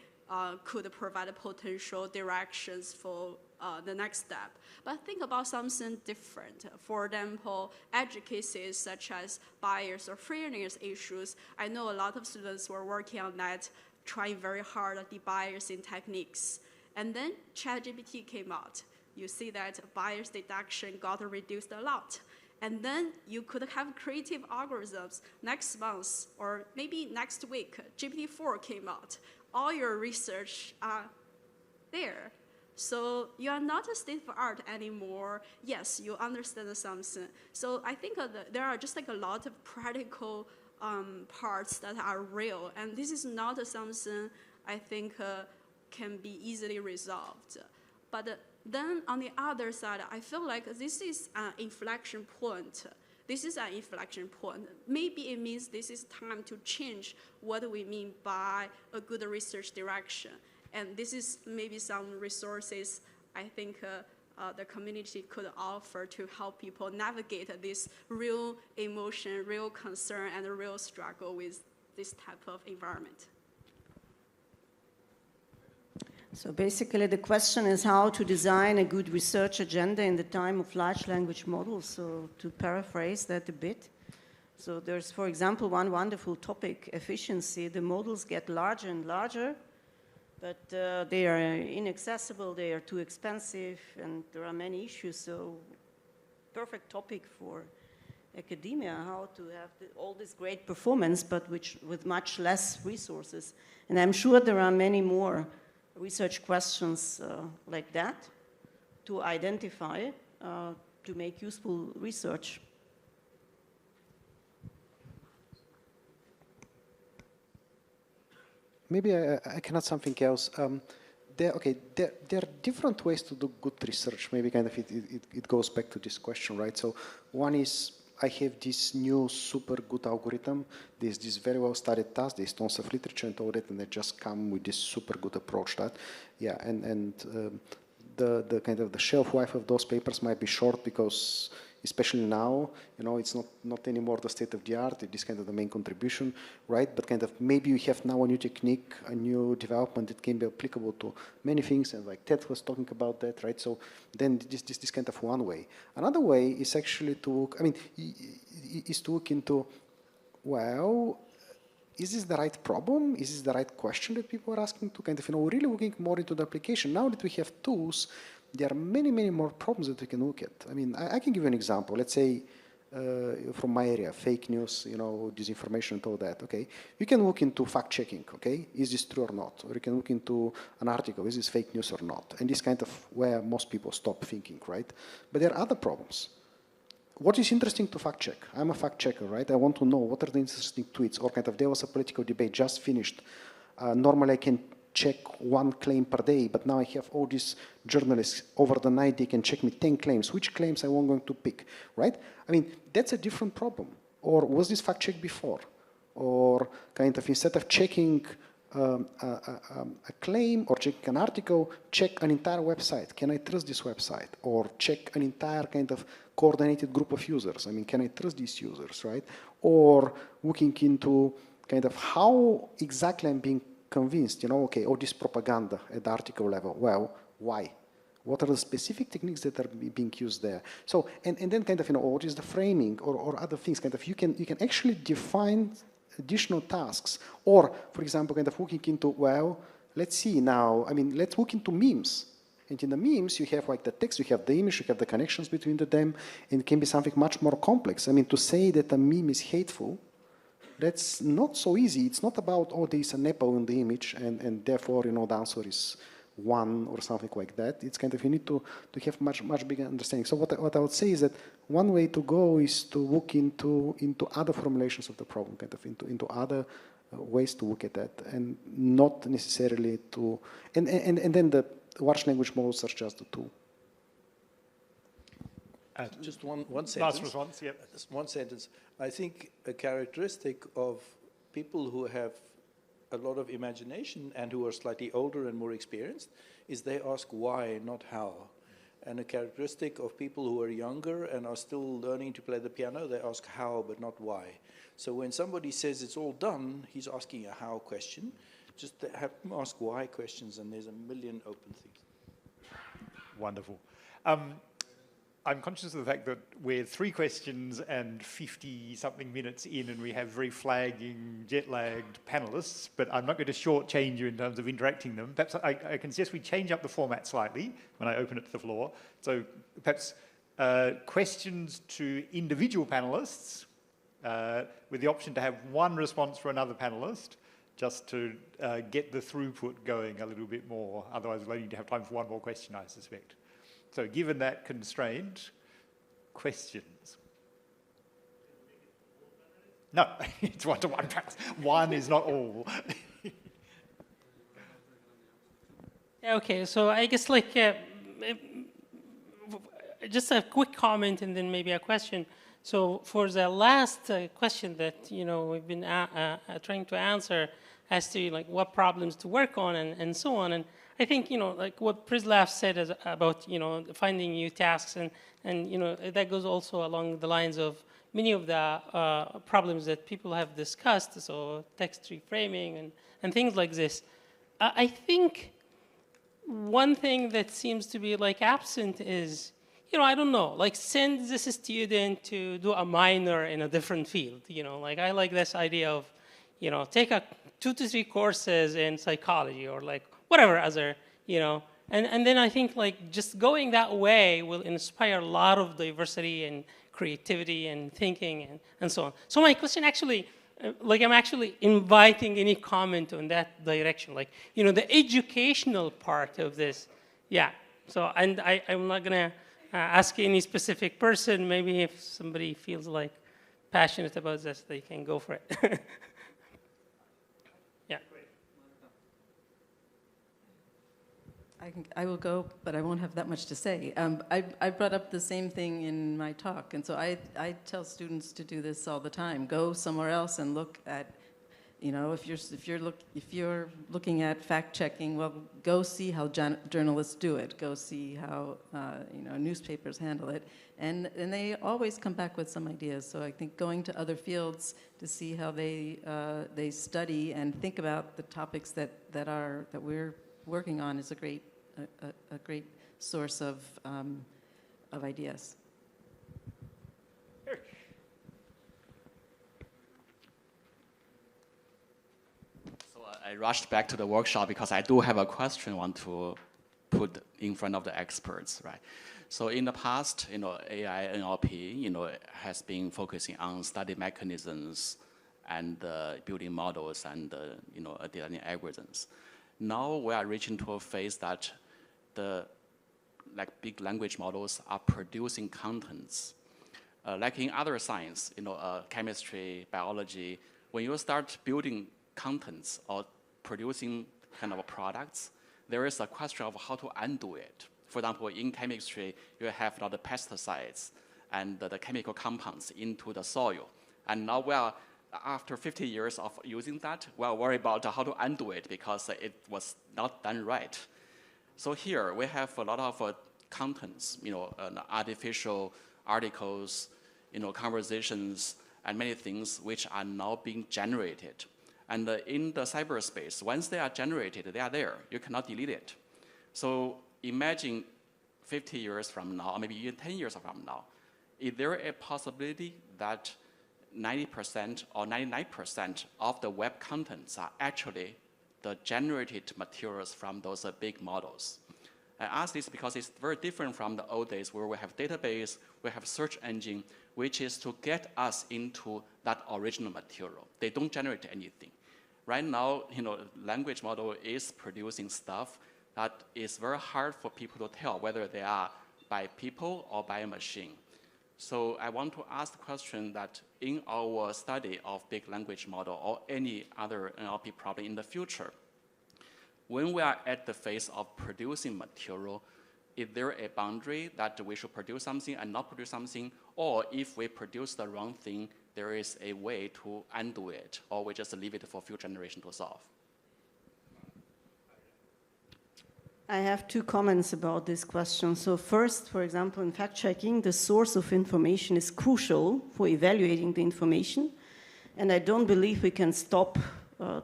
could provide potential directions for the next step. But think about something different. For example, edge cases such as bias or fairness issues. I know a lot of students were working on that, trying very hard at the biasing techniques. And then ChatGPT came out. You see that bias deduction got reduced a lot. And then you could have creative algorithms next month or maybe next week. GPT-4 came out. All your research are there. So you are not a state of art anymore. Yes, you understand something. So I think there are just like a lot of practical parts that are real. And this is not something I think can be easily resolved. But then on the other side, I feel like this is an inflection point. This is an inflection point. Maybe it means this is time to change what we mean by a good research direction. And this is maybe some resources I think the community could offer to help people navigate this real emotion, real concern, and real struggle with this type of environment. So basically the question is how to design a good research agenda in the time of large language models. So to paraphrase that a bit. So there's, for example, one wonderful topic, efficiency. The models get larger and larger, but they are inaccessible, they are too expensive, and there are many issues. So perfect topic for academia, how to have all this great performance, but with much less resources. And I'm sure there are many more research questions like that to identify, to make useful research. Maybe I can add something else. There are different ways to do good research. Maybe kind of it goes back to this question, right? So one is I have this new super good algorithm. There's this very well studied task. There's tons of literature and all that, and they just come with this super good approach. That, yeah, and the kind of the shelf life of those papers might be short because especially now, it's not anymore the state of the art, it is kind of the main contribution, right? But kind of maybe you have now a new technique, a new development that can be applicable to many things, and like Ted was talking about that, right? So then this kind of one way. Another way is actually to look, is to look into, well, is this the right problem? Is this the right question that people are asking to kind of, really looking more into the application. Now that we have tools, there are many, many more problems that we can look at. I can give you an example. Let's say from my area, fake news, disinformation and all that, okay? You can look into fact checking, okay? Is this true or not? Or you can look into an article, is this fake news or not? And this kind of where most people stop thinking, right? But there are other problems. What is interesting to fact check? I'm a fact checker, right? I want to know what are the interesting tweets, or kind of there was a political debate just finished. Normally I can check one claim per day, but now I have all these journalists over the night, they can check me 10 claims. Which claims I want going to pick, right? That's a different problem. Or was this fact checked before? Or kind of instead of checking a claim or check an article, check an entire website. Can I trust this website? Or check an entire kind of coordinated group of users. Can I trust these users, right? Or looking into kind of how exactly I'm being convinced, okay, all this propaganda at the article level. Well, why? What are the specific techniques that are being used there? So, and then kind of, what is the framing or other things? Kind of, you can actually define additional tasks, or, for example, kind of looking into, well, let's see now, let's look into memes. And in the memes, you have like the text, you have the image, you have the connections between them, and it can be something much more complex. To say that a meme is hateful, that's not so easy. It's not about, oh, there's an apple in the image, and therefore, the answer is 1 or something like that. It's kind of, you need to have much bigger understanding. So what I would say is that one way to go is to look into other formulations of the problem, kind of into other ways to look at that, and not necessarily to, and then the large language models are just a tool. Just one sentence. Last response, yep. Just one sentence. I think a characteristic of people who have a lot of imagination and who are slightly older and more experienced is they ask why, not how. And a characteristic of people who are younger and are still learning to play the piano, they ask how but not why. So when somebody says it's all done, he's asking a how question. Just have them ask why questions, and there's a million open things. Wonderful. I'm conscious of the fact that we're 3 questions and 50-something minutes in, and we have very flagging, jet-lagged panelists, but I'm not going to shortchange you in terms of interacting them. Perhaps I can suggest we change up the format slightly when I open it to the floor. So perhaps questions to individual panelists with the option to have one response for another panelist, just to get the throughput going a little bit more. Otherwise, we'll only need to have time for one more question, I suspect. So given that constraint, questions? No, it's 1-to-1 practice. One is not all. Okay, so I guess just a quick comment and then maybe a question. So for the last question that we've been trying to answer as to what problems to work on and so on, and I think what Prislav said about finding new tasks and that goes also along the lines of many of the problems that people have discussed, so text reframing and things like this. I think one thing that seems to be absent is I don't know, send this student to do a minor in a different field. I like this idea of take 2 to 3 courses in psychology or whatever other, and then I think just going that way will inspire a lot of diversity and creativity and thinking and so on. So my question actually, I'm actually inviting any comment on that direction, the educational part of this, yeah. So, and I'm not gonna ask any specific person, maybe if somebody feels passionate about this, they can go for it. Yeah. I will go, but I won't have that much to say. I brought up the same thing in my talk, and so I tell students to do this all the time. Go somewhere else and look at You know, if you're looking at fact checking, well, go see how journalists do it. Go see how newspapers handle it, and they always come back with some ideas. So I think going to other fields to see how they study and think about the topics that we're working on is a great source of ideas. I rushed back to the workshop because I do have a question I want to put in front of the experts, right? So in the past, AI, NLP, has been focusing on study mechanisms and building models and, learning algorithms. Now we are reaching to a phase that big language models are producing contents. Like in other science, chemistry, biology, when you start building contents or producing kind of products, there is a question of how to undo it. For example, in chemistry, you have the pesticides and the chemical compounds into the soil. And now we are, after 50 years of using that, we are worried about how to undo it because it was not done right. So here we have a lot of contents, artificial articles, conversations, and many things which are now being generated. And in the cyberspace, once they are generated, they are there. You cannot delete it. So imagine 50 years from now, or maybe even 10 years from now, is there a possibility that 90% or 99% of the web contents are actually the generated materials from those big models? I ask this because it's very different from the old days where we have database, we have search engine, which is to get us into that original material. They don't generate anything. Right now, language model is producing stuff that is very hard for people to tell whether they are by people or by a machine. So I want to ask the question that in our study of big language model or any other NLP problem in the future, when we are at the phase of producing material, is there a boundary that we should produce something and not produce something? Or if we produce the wrong thing, there is a way to undo it, or we just leave it for future generation to solve? I have two comments about this question. So first, for example, in fact-checking, the source of information is crucial for evaluating the information. And I don't believe we can stop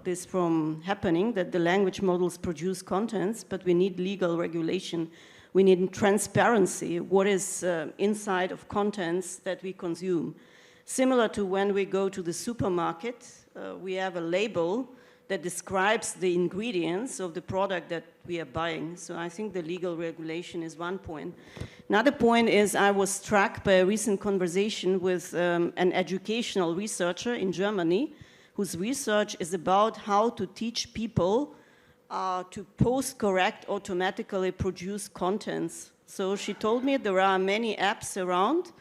this from happening, that the language models produce contents, but we need legal regulation. We need transparency, what is inside of contents that we consume. Similar to when we go to the supermarket, we have a label that describes the ingredients of the product that we are buying. So I think the legal regulation is one point. Another point is I was struck by a recent conversation with an educational researcher in Germany whose research is about how to teach people to post-correct automatically produce contents. So she told me there are many apps around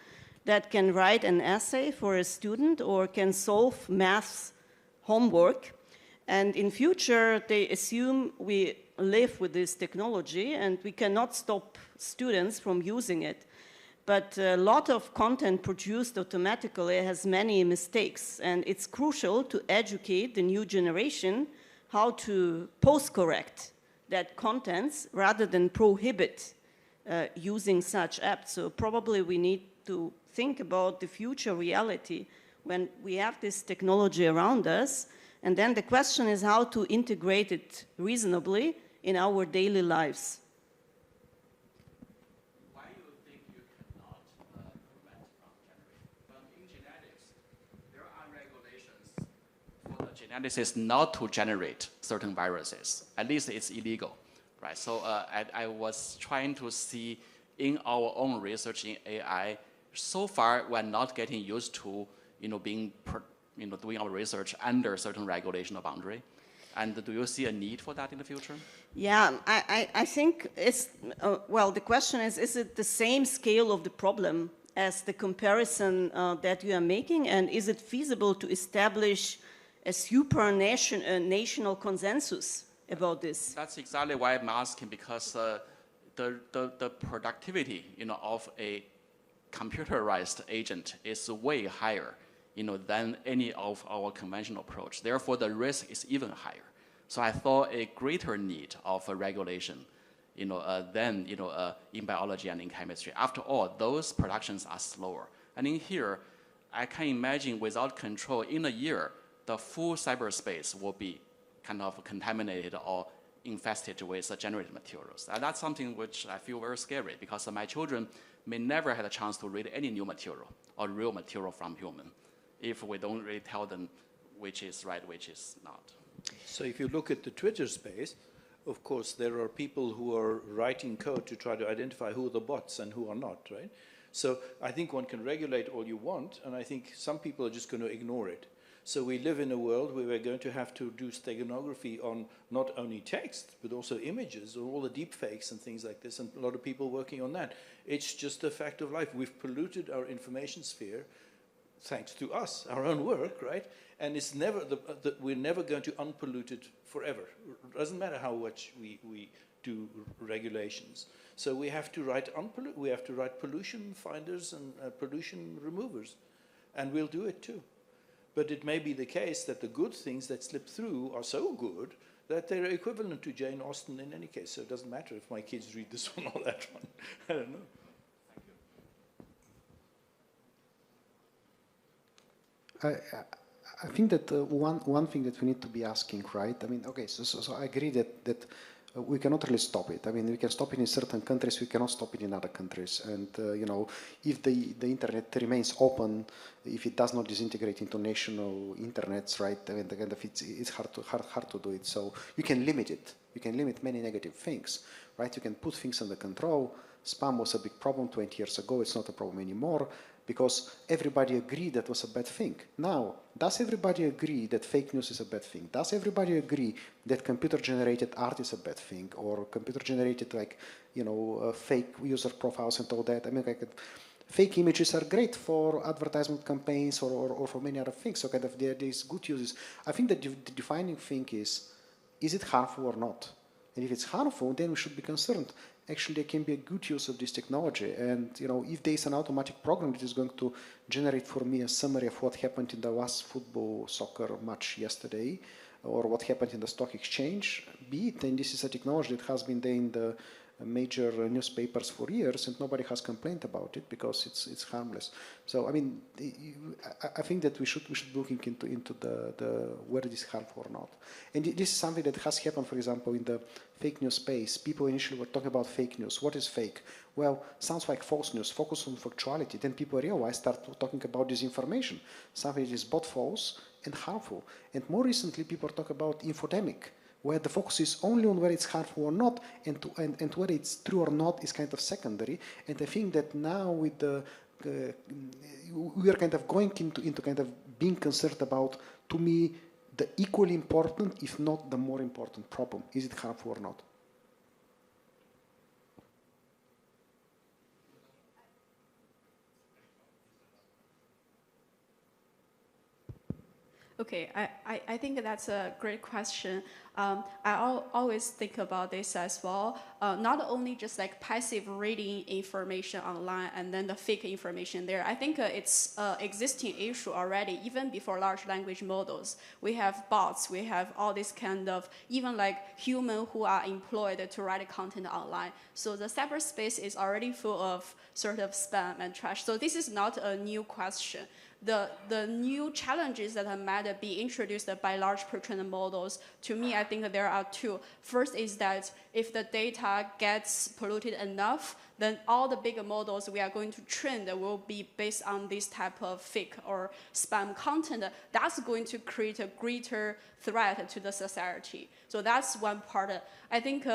that can write an essay for a student or can solve maths homework. And in future, they assume we live with this technology and we cannot stop students from using it. But a lot of content produced automatically has many mistakes, and it's crucial to educate the new generation how to post-correct that contents rather than prohibit using such apps. So probably we need to think about the future reality when we have this technology around us. And then the question is how to integrate it reasonably in our daily lives. Why do you think you cannot prevent from generating? Well, in genetics, there are regulations for the geneticists not to generate certain viruses. At least it's illegal, right? So I was trying to see in our own research in AI, so far we're not getting used to, doing our research under certain regulation or boundary. And do you see a need for that in the future? Yeah, I think it's, well, the question is it the same scale of the problem as the comparison that you are making? And is it feasible to establish a supranational consensus about this? That's exactly why I'm asking, because the productivity, of a computerized agent is way higher, than any of our conventional approach. Therefore, the risk is even higher. So I thought a greater need of a regulation, than in biology and in chemistry. After all, those productions are slower. And in here, I can imagine without control, in a year, the full cyberspace will be kind of contaminated or infested with generated materials. And that's something which I feel very scary, because my children may never have a chance to read any new material or real material from human if we don't really tell them which is right, which is not. So if you look at the Twitter space, of course, there are people who are writing code to try to identify who are the bots and who are not, right? So I think one can regulate all you want, and I think some people are just going to ignore it. So we live in a world where we're going to have to do steganography on not only text, but also images, or all the deep fakes and things like this, and a lot of people working on that. It's just a fact of life. We've polluted our information sphere thanks to us, our own work, right? And it's never we're never going to unpollute it forever. It doesn't matter how much we do regulations. So we have to write pollution finders and pollution removers, and we'll do it too. But it may be the case that the good things that slip through are so good that they're equivalent to Jane Austen in any case. So it doesn't matter if my kids read this one or that one. I don't know. I think that one thing that we need to be asking, right? I mean, okay, so I agree that we cannot really stop it. I mean, we can stop it in certain countries, we cannot stop it in other countries. And, if the internet remains open, if it does not disintegrate into national internets, right, I mean, kind of it's hard to do it. So you can limit it. You can limit many negative things, right? You can put things under control. Spam was a big problem 20 years ago. It's not a problem anymore, because everybody agreed that was a bad thing. Now, does everybody agree that fake news is a bad thing? Does everybody agree that computer-generated art is a bad thing, or computer-generated, fake user profiles and all that? I mean, fake images are great for advertisement campaigns or for many other things. So kind of there is good uses. I think that the defining thing is it harmful or not? And if it's harmful, then we should be concerned. Actually, there can be a good use of this technology. And, if there is an automatic program that is going to generate for me a summary of what happened in the last soccer match yesterday, or what happened in the stock exchange, be it. And this is a technology that has been there in the major newspapers for years, and nobody has complained about it because it's harmless. So, I mean, I think that we should look into the whether it is harmful or not. And this is something that has happened, for example, in the fake news space. People initially were talking about fake news. What is fake? Well, sounds like false news. Focus on factuality. Then people realize, start talking about disinformation, something that is both false and harmful. And more recently, people talk about infodemic, where the focus is only on whether it's harmful or not, and whether it's true or not is kind of secondary. And I think that now with the we are kind of going into kind of being concerned about, to me, the equally important, if not the more important problem. Is it harmful or not? Okay, I think that's a great question. I always think about this as well. Not only just like passive reading information online and then the fake information there. I think it's an existing issue already, even before large language models. We have bots, we have all this kind of, even like humans who are employed to write content online. So the cyberspace is already full of sort of spam and trash. So this is not a new question. The new challenges that might be introduced by large pre-trained models, to me, I think there are two. First is that if the data gets polluted enough, then all the bigger models we are going to train will be based on this type of fake or spam content. That's going to create a greater threat to the society. So that's one part. I think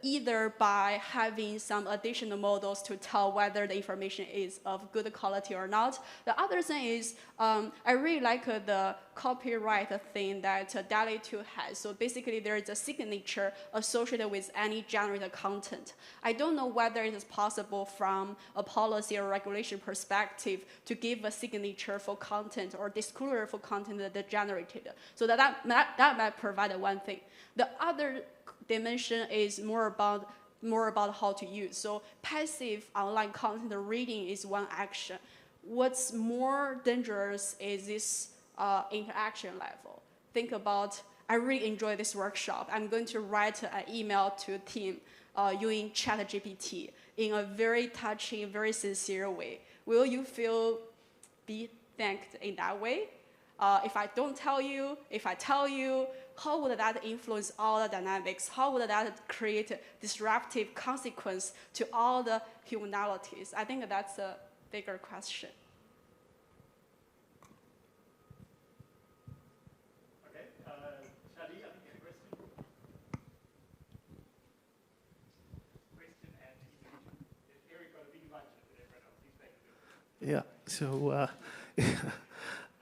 either by having some additional models to tell whether the information is of good quality or not. The other thing is, I really like the copyright thing that DALL-E 2 has. So basically, there is a signature associated with any generated content. I don't know whether it is possible from a policy or regulation perspective to give a signature for content or disclosure for content that generated. So that might provide one thing. The other dimension is more about how to use. So passive online content reading is one action. what's more dangerous is this interaction level. Think about, I really enjoy this workshop. I'm going to write an email to a team using ChatGPT in a very touching, very sincere way. Will you be thanked in that way? If I don't tell you, if I tell you, how would that influence all the dynamics? How would that create a disruptive consequence to all the humanities? I think that's a bigger question. Okay, Shadi, I think you had a question. Question and Eric got a big lunch at everyone else. He's back. Yeah, so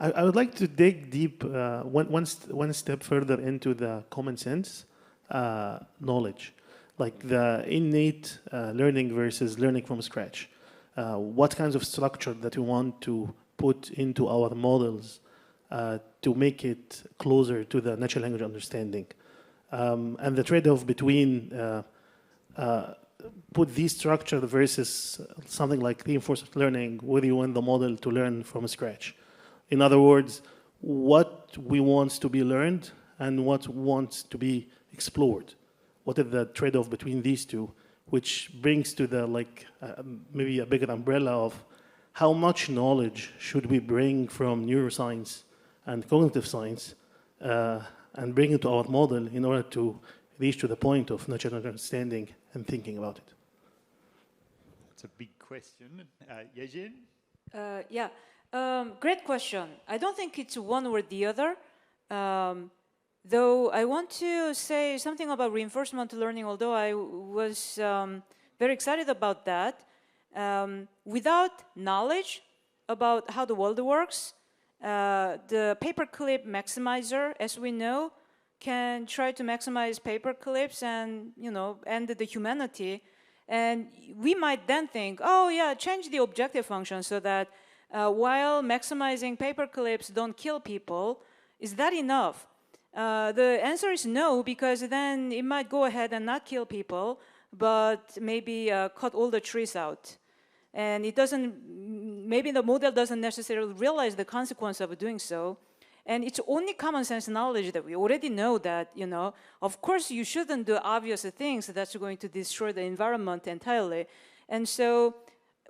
I would like to dig deep one step further into the common sense knowledge, like the innate learning versus learning from scratch. What kinds of structure that we want to put into our models to make it closer to the natural language understanding. And the trade-off between put these structure versus something like reinforcement learning, where you want the model to learn from scratch. In other words, what we want to be learned and what wants to be explored. What is the trade-off between these two, which brings to the maybe a bigger umbrella of how much knowledge should we bring from neuroscience and cognitive science and bring it to our model in order to reach to the point of natural understanding and thinking about it. It's a big question. Yejin? Yeah. Great question. I don't think it's one or the other. Though I want to say something about reinforcement learning, although I was very excited about that. Without knowledge about how the world works, the paperclip maximizer, as we know, can try to maximize paper clips and, end the humanity. And we might then think, oh yeah, change the objective function so that while maximizing paper clips don't kill people, is that enough? The answer is no, because then it might go ahead and not kill people, but maybe cut all the trees out. And it doesn't, maybe the model doesn't necessarily realize the consequence of doing so. And it's only common sense knowledge that we already know that, of course you shouldn't do obvious things that's going to destroy the environment entirely. And so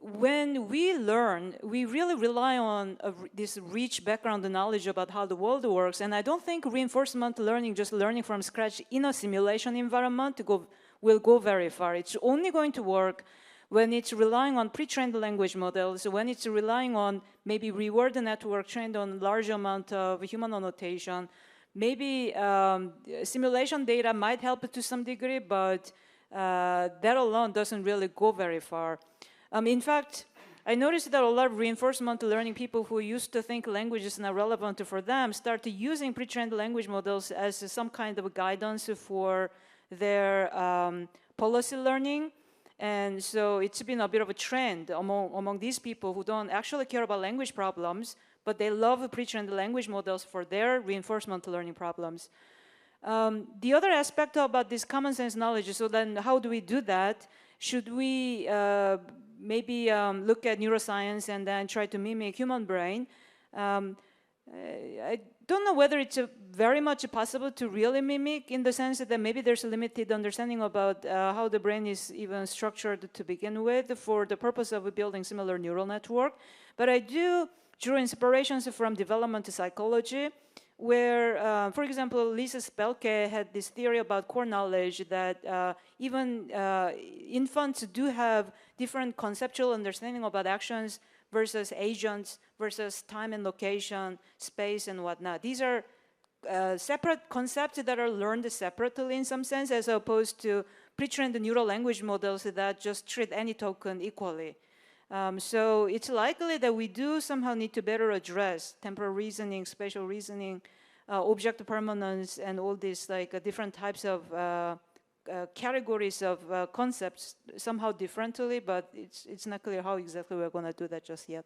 when we learn, we really rely on this rich background knowledge about how the world works. And I don't think reinforcement learning, just learning from scratch in a simulation environment will go very far. It's only going to work when it's relying on pre-trained language models, when it's relying on maybe reward network trained on large amount of human annotation. Maybe simulation data might help to some degree, but that alone doesn't really go very far. In fact, I noticed that a lot of reinforcement learning people who used to think language is not relevant for them started using pre-trained language models as some kind of guidance for their policy learning. And so it's been a bit of a trend among these people who don't actually care about language problems, but they love pre-trained language models for their reinforcement learning problems. The other aspect about this common sense knowledge, so then how do we do that? Should we maybe look at neuroscience and then try to mimic human brain? I don't know whether it's very much possible to really mimic, in the sense that maybe there's a limited understanding about how the brain is even structured to begin with for the purpose of building similar neural network. But I do draw inspirations from development psychology, where, for example, Lisa Spelke had this theory about core knowledge that even infants do have different conceptual understanding about actions versus agents, versus time and location, space and whatnot. These are separate concepts that are learned separately in some sense, as opposed to pre-trained neural language models that just treat any token equally. So it's likely that we do somehow need to better address temporal reasoning, spatial reasoning, object permanence, and all these different types of categories of concepts somehow differently, but it's not clear how exactly we're going to do that just yet.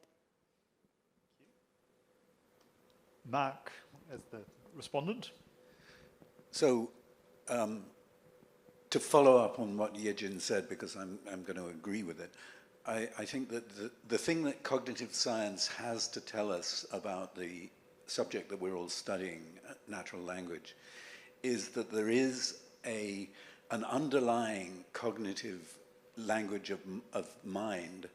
Mark, as the respondent. So, to follow up on what Yejin said, because I'm going to agree with it, I think that the thing that cognitive science has to tell us about the subject that we're all studying, natural language, is that there is an underlying cognitive language of mind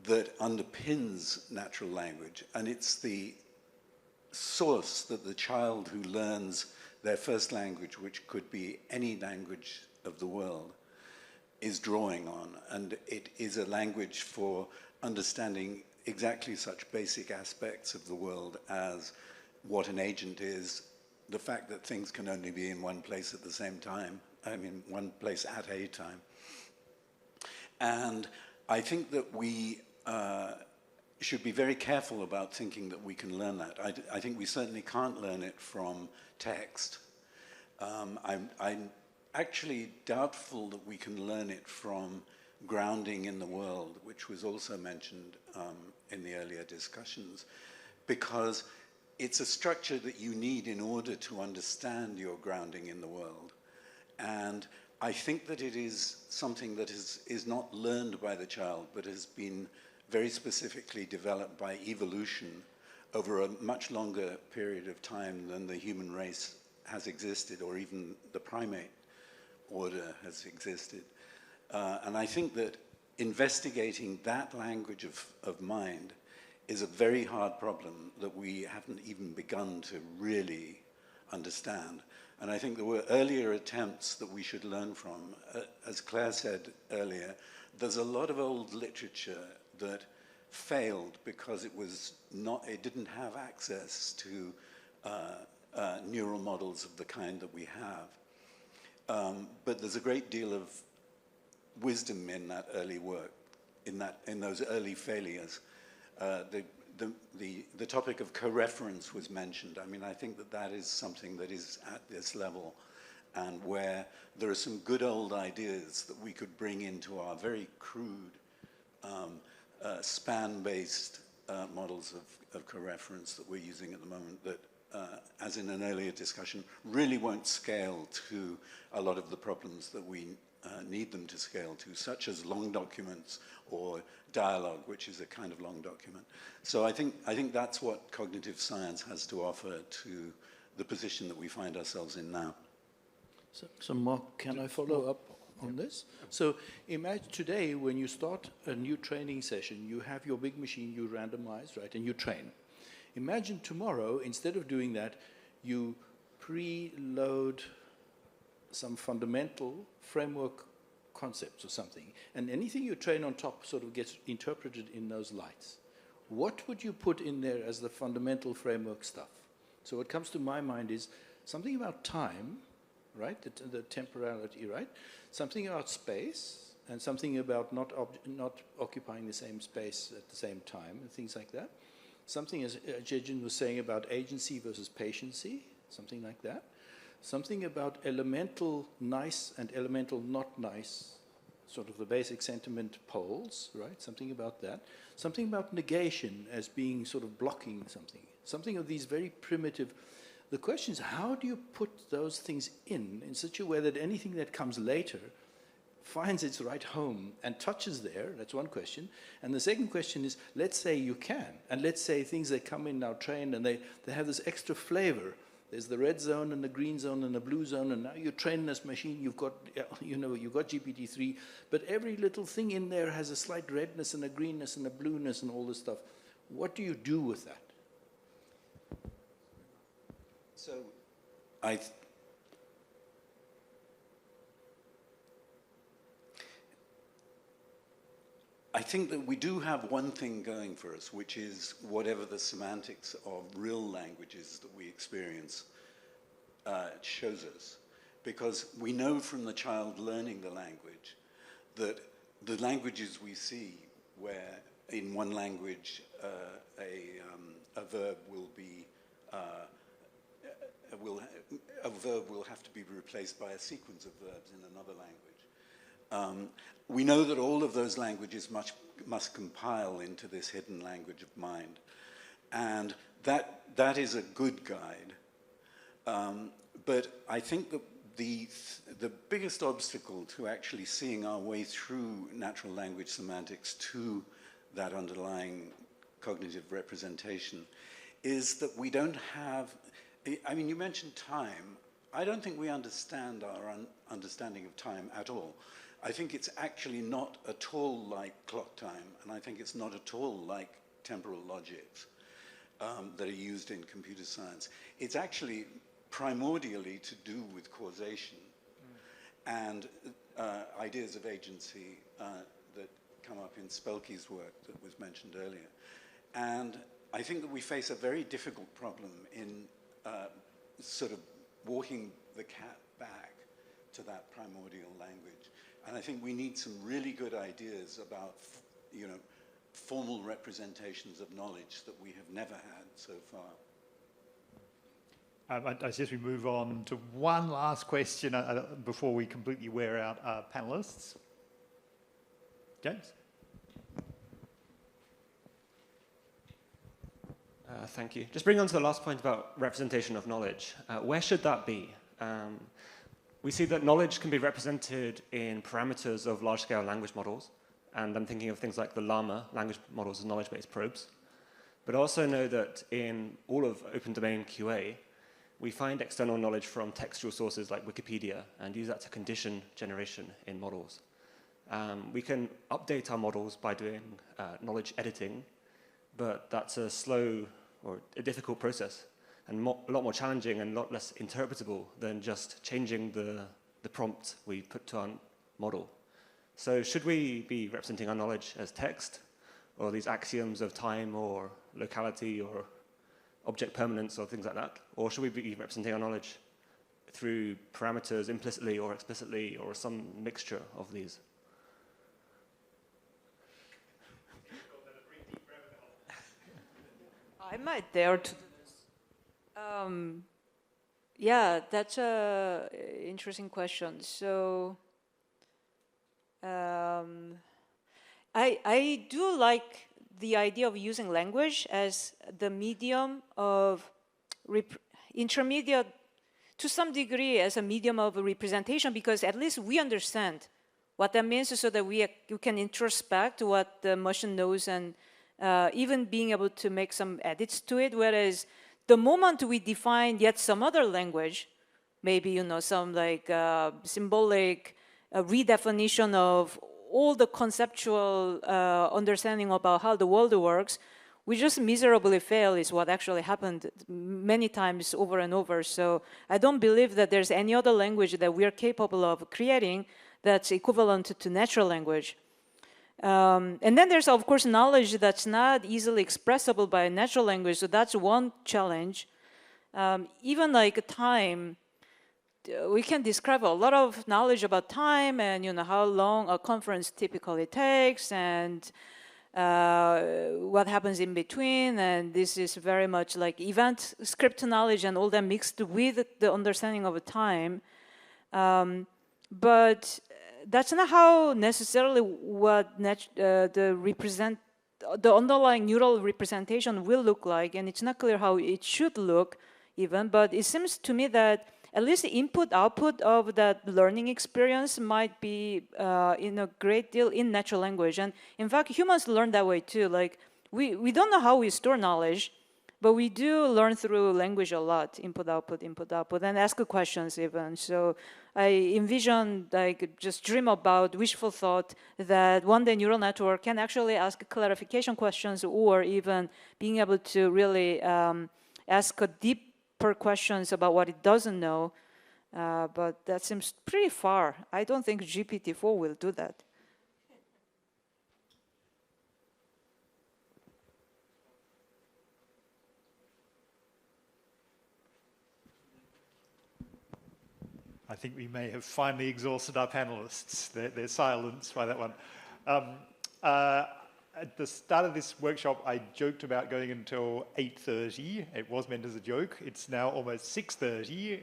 that underpins natural language, and it's the source that the child who learns their first language, which could be any language of the world, is drawing on, and it is a language for understanding exactly such basic aspects of the world as what an agent is, the fact that things can only be in one place at the same time, one place at a time. And I think that we should be very careful about thinking that we can learn that. I think we certainly can't learn it from text. I'm actually doubtful that we can learn it from grounding in the world, which was also mentioned in the earlier discussions, because it's a structure that you need in order to understand your grounding in the world. And I think that it is something that is not learned by the child, but has been very specifically developed by evolution over a much longer period of time than the human race has existed, or even the primate order has existed. And I think that investigating that language of mind is a very hard problem that we haven't even begun to really understand. And I think there were earlier attempts that we should learn from. As Claire said earlier, there's a lot of old literature that failed because it didn't have access to neural models of the kind that we have. But there's a great deal of wisdom in that early work, in those early failures. The topic of co-reference was mentioned. I mean, I think that is something that is at this level, and where there are some good old ideas that we could bring into our very crude span-based models of co-reference that we're using at the moment that, as in an earlier discussion, really won't scale to a lot of the problems that we need them to scale to, such as long documents or dialogue, which is a kind of long document. So I think that's what cognitive science has to offer to the position that we find ourselves in now. So Mark, can I follow up on this? So imagine today when you start a new training session, you have your big machine, you randomize, right, and you train. Imagine tomorrow, instead of doing that, you preload some fundamental framework concepts or something, and anything you train on top sort of gets interpreted in those lights. What would you put in there as the fundamental framework stuff? So what comes to my mind is something about time, right, the temporality, right, something about space, and something about not occupying the same space at the same time, and things like that. Something, as Jejin was saying, about agency versus patiency, something like that. Something about elemental nice and elemental not nice, sort of the basic sentiment poles, right? Something about that. Something about negation as being sort of blocking something. Something of these very primitive. The question is, how do you put those things in such a way that anything that comes later finds its right home and touches there? That's one question. And the second question is, let's say you can, and let's say things that come in now trained and they have this extra flavor. There's the red zone and the green zone and the blue zone, and now you train this machine, you've got GPT-3, but every little thing in there has a slight redness and a greenness and a blueness and all this stuff. What do you do with that? So I think that we do have one thing going for us, which is whatever the semantics of real languages that we experience shows us. Because we know from the child learning the language that the languages we see, where in one language a verb will be a verb will have to be replaced by a sequence of verbs in another language. We know that all of those languages must compile into this hidden language of mind. And that is a good guide. But I think that the biggest obstacle to actually seeing our way through natural language semantics to that underlying cognitive representation is that we don't have, I mean, you mentioned time. I don't think we understand our understanding of time at all. I think it's actually not at all like clock time, and I think it's not at all like temporal logics that are used in computer science. It's actually primordially to do with causation and ideas of agency that come up in Spelke's work that was mentioned earlier. And I think that we face a very difficult problem in sort of walking the cat back to that primordial language. And I think we need some really good ideas about, you know, formal representations of knowledge that we have never had so far. I suggest we move on to one last question before we completely wear out our panelists. James? Thank you. Just bring on to the last point about representation of knowledge. Where should that be? We see that knowledge can be represented in parameters of large-scale language models, and I'm thinking of things like the Llama language models as knowledge-based probes. But I also know that in all of open domain QA, we find external knowledge from textual sources like Wikipedia and use that to condition generation in models. We can update our models by doing knowledge editing, but that's a slow or a difficult process and a lot more challenging and a lot less interpretable than just changing the prompt we put to our model. So should we be representing our knowledge as text, or these axioms of time or locality or object permanence or things like that? Or should we be representing our knowledge through parameters implicitly or explicitly or some mixture of these? I might dare to do this. Yeah, that's an interesting question. So I do like the idea of using language as the medium of intermediate, to some degree, as a medium of representation, because at least we understand what that means, so that you can introspect what the machine knows and even being able to make some edits to it. Whereas the moment we define yet some other language, maybe, you know, some like symbolic redefinition of all the conceptual understanding about how the world works, we just miserably fail is what actually happened many times over and over. So I don't believe that there's any other language that we are capable of creating that's equivalent to natural language. And then there's, of course, knowledge that's not easily expressible by natural language, so that's one challenge. Even like time, we can describe a lot of knowledge about time and, you know, how long a conference typically takes and what happens in between, and this is very much like event script knowledge and all that mixed with the understanding of time. But that's not how necessarily what the underlying neural representation will look like, and it's not clear how it should look even, but it seems to me that at least the input-output of that learning experience might be in a great deal in natural language. And in fact, humans learn that way too. Like, we don't know how we store knowledge, but we do learn through language a lot, input-output, and ask questions even. So I envision, like, just dream about wishful thought that one day neural network can actually ask clarification questions, or even being able to really ask a deeper questions about what it doesn't know. But that seems pretty far. I don't think GPT-4 will do that. I think we may have finally exhausted our panelists. They're silenced by that one. At the start of this workshop, I joked about going until 8:30. It was meant as a joke. It's now almost 6:30.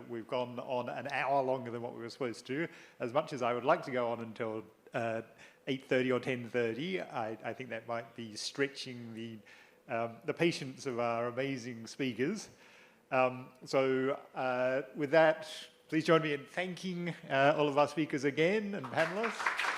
We've gone on an hour longer than what we were supposed to. As much as I would like to go on until 8:30 or 10:30, I think that might be stretching the patience of our amazing speakers. So with that Please join me in thanking all of our speakers again and panelists.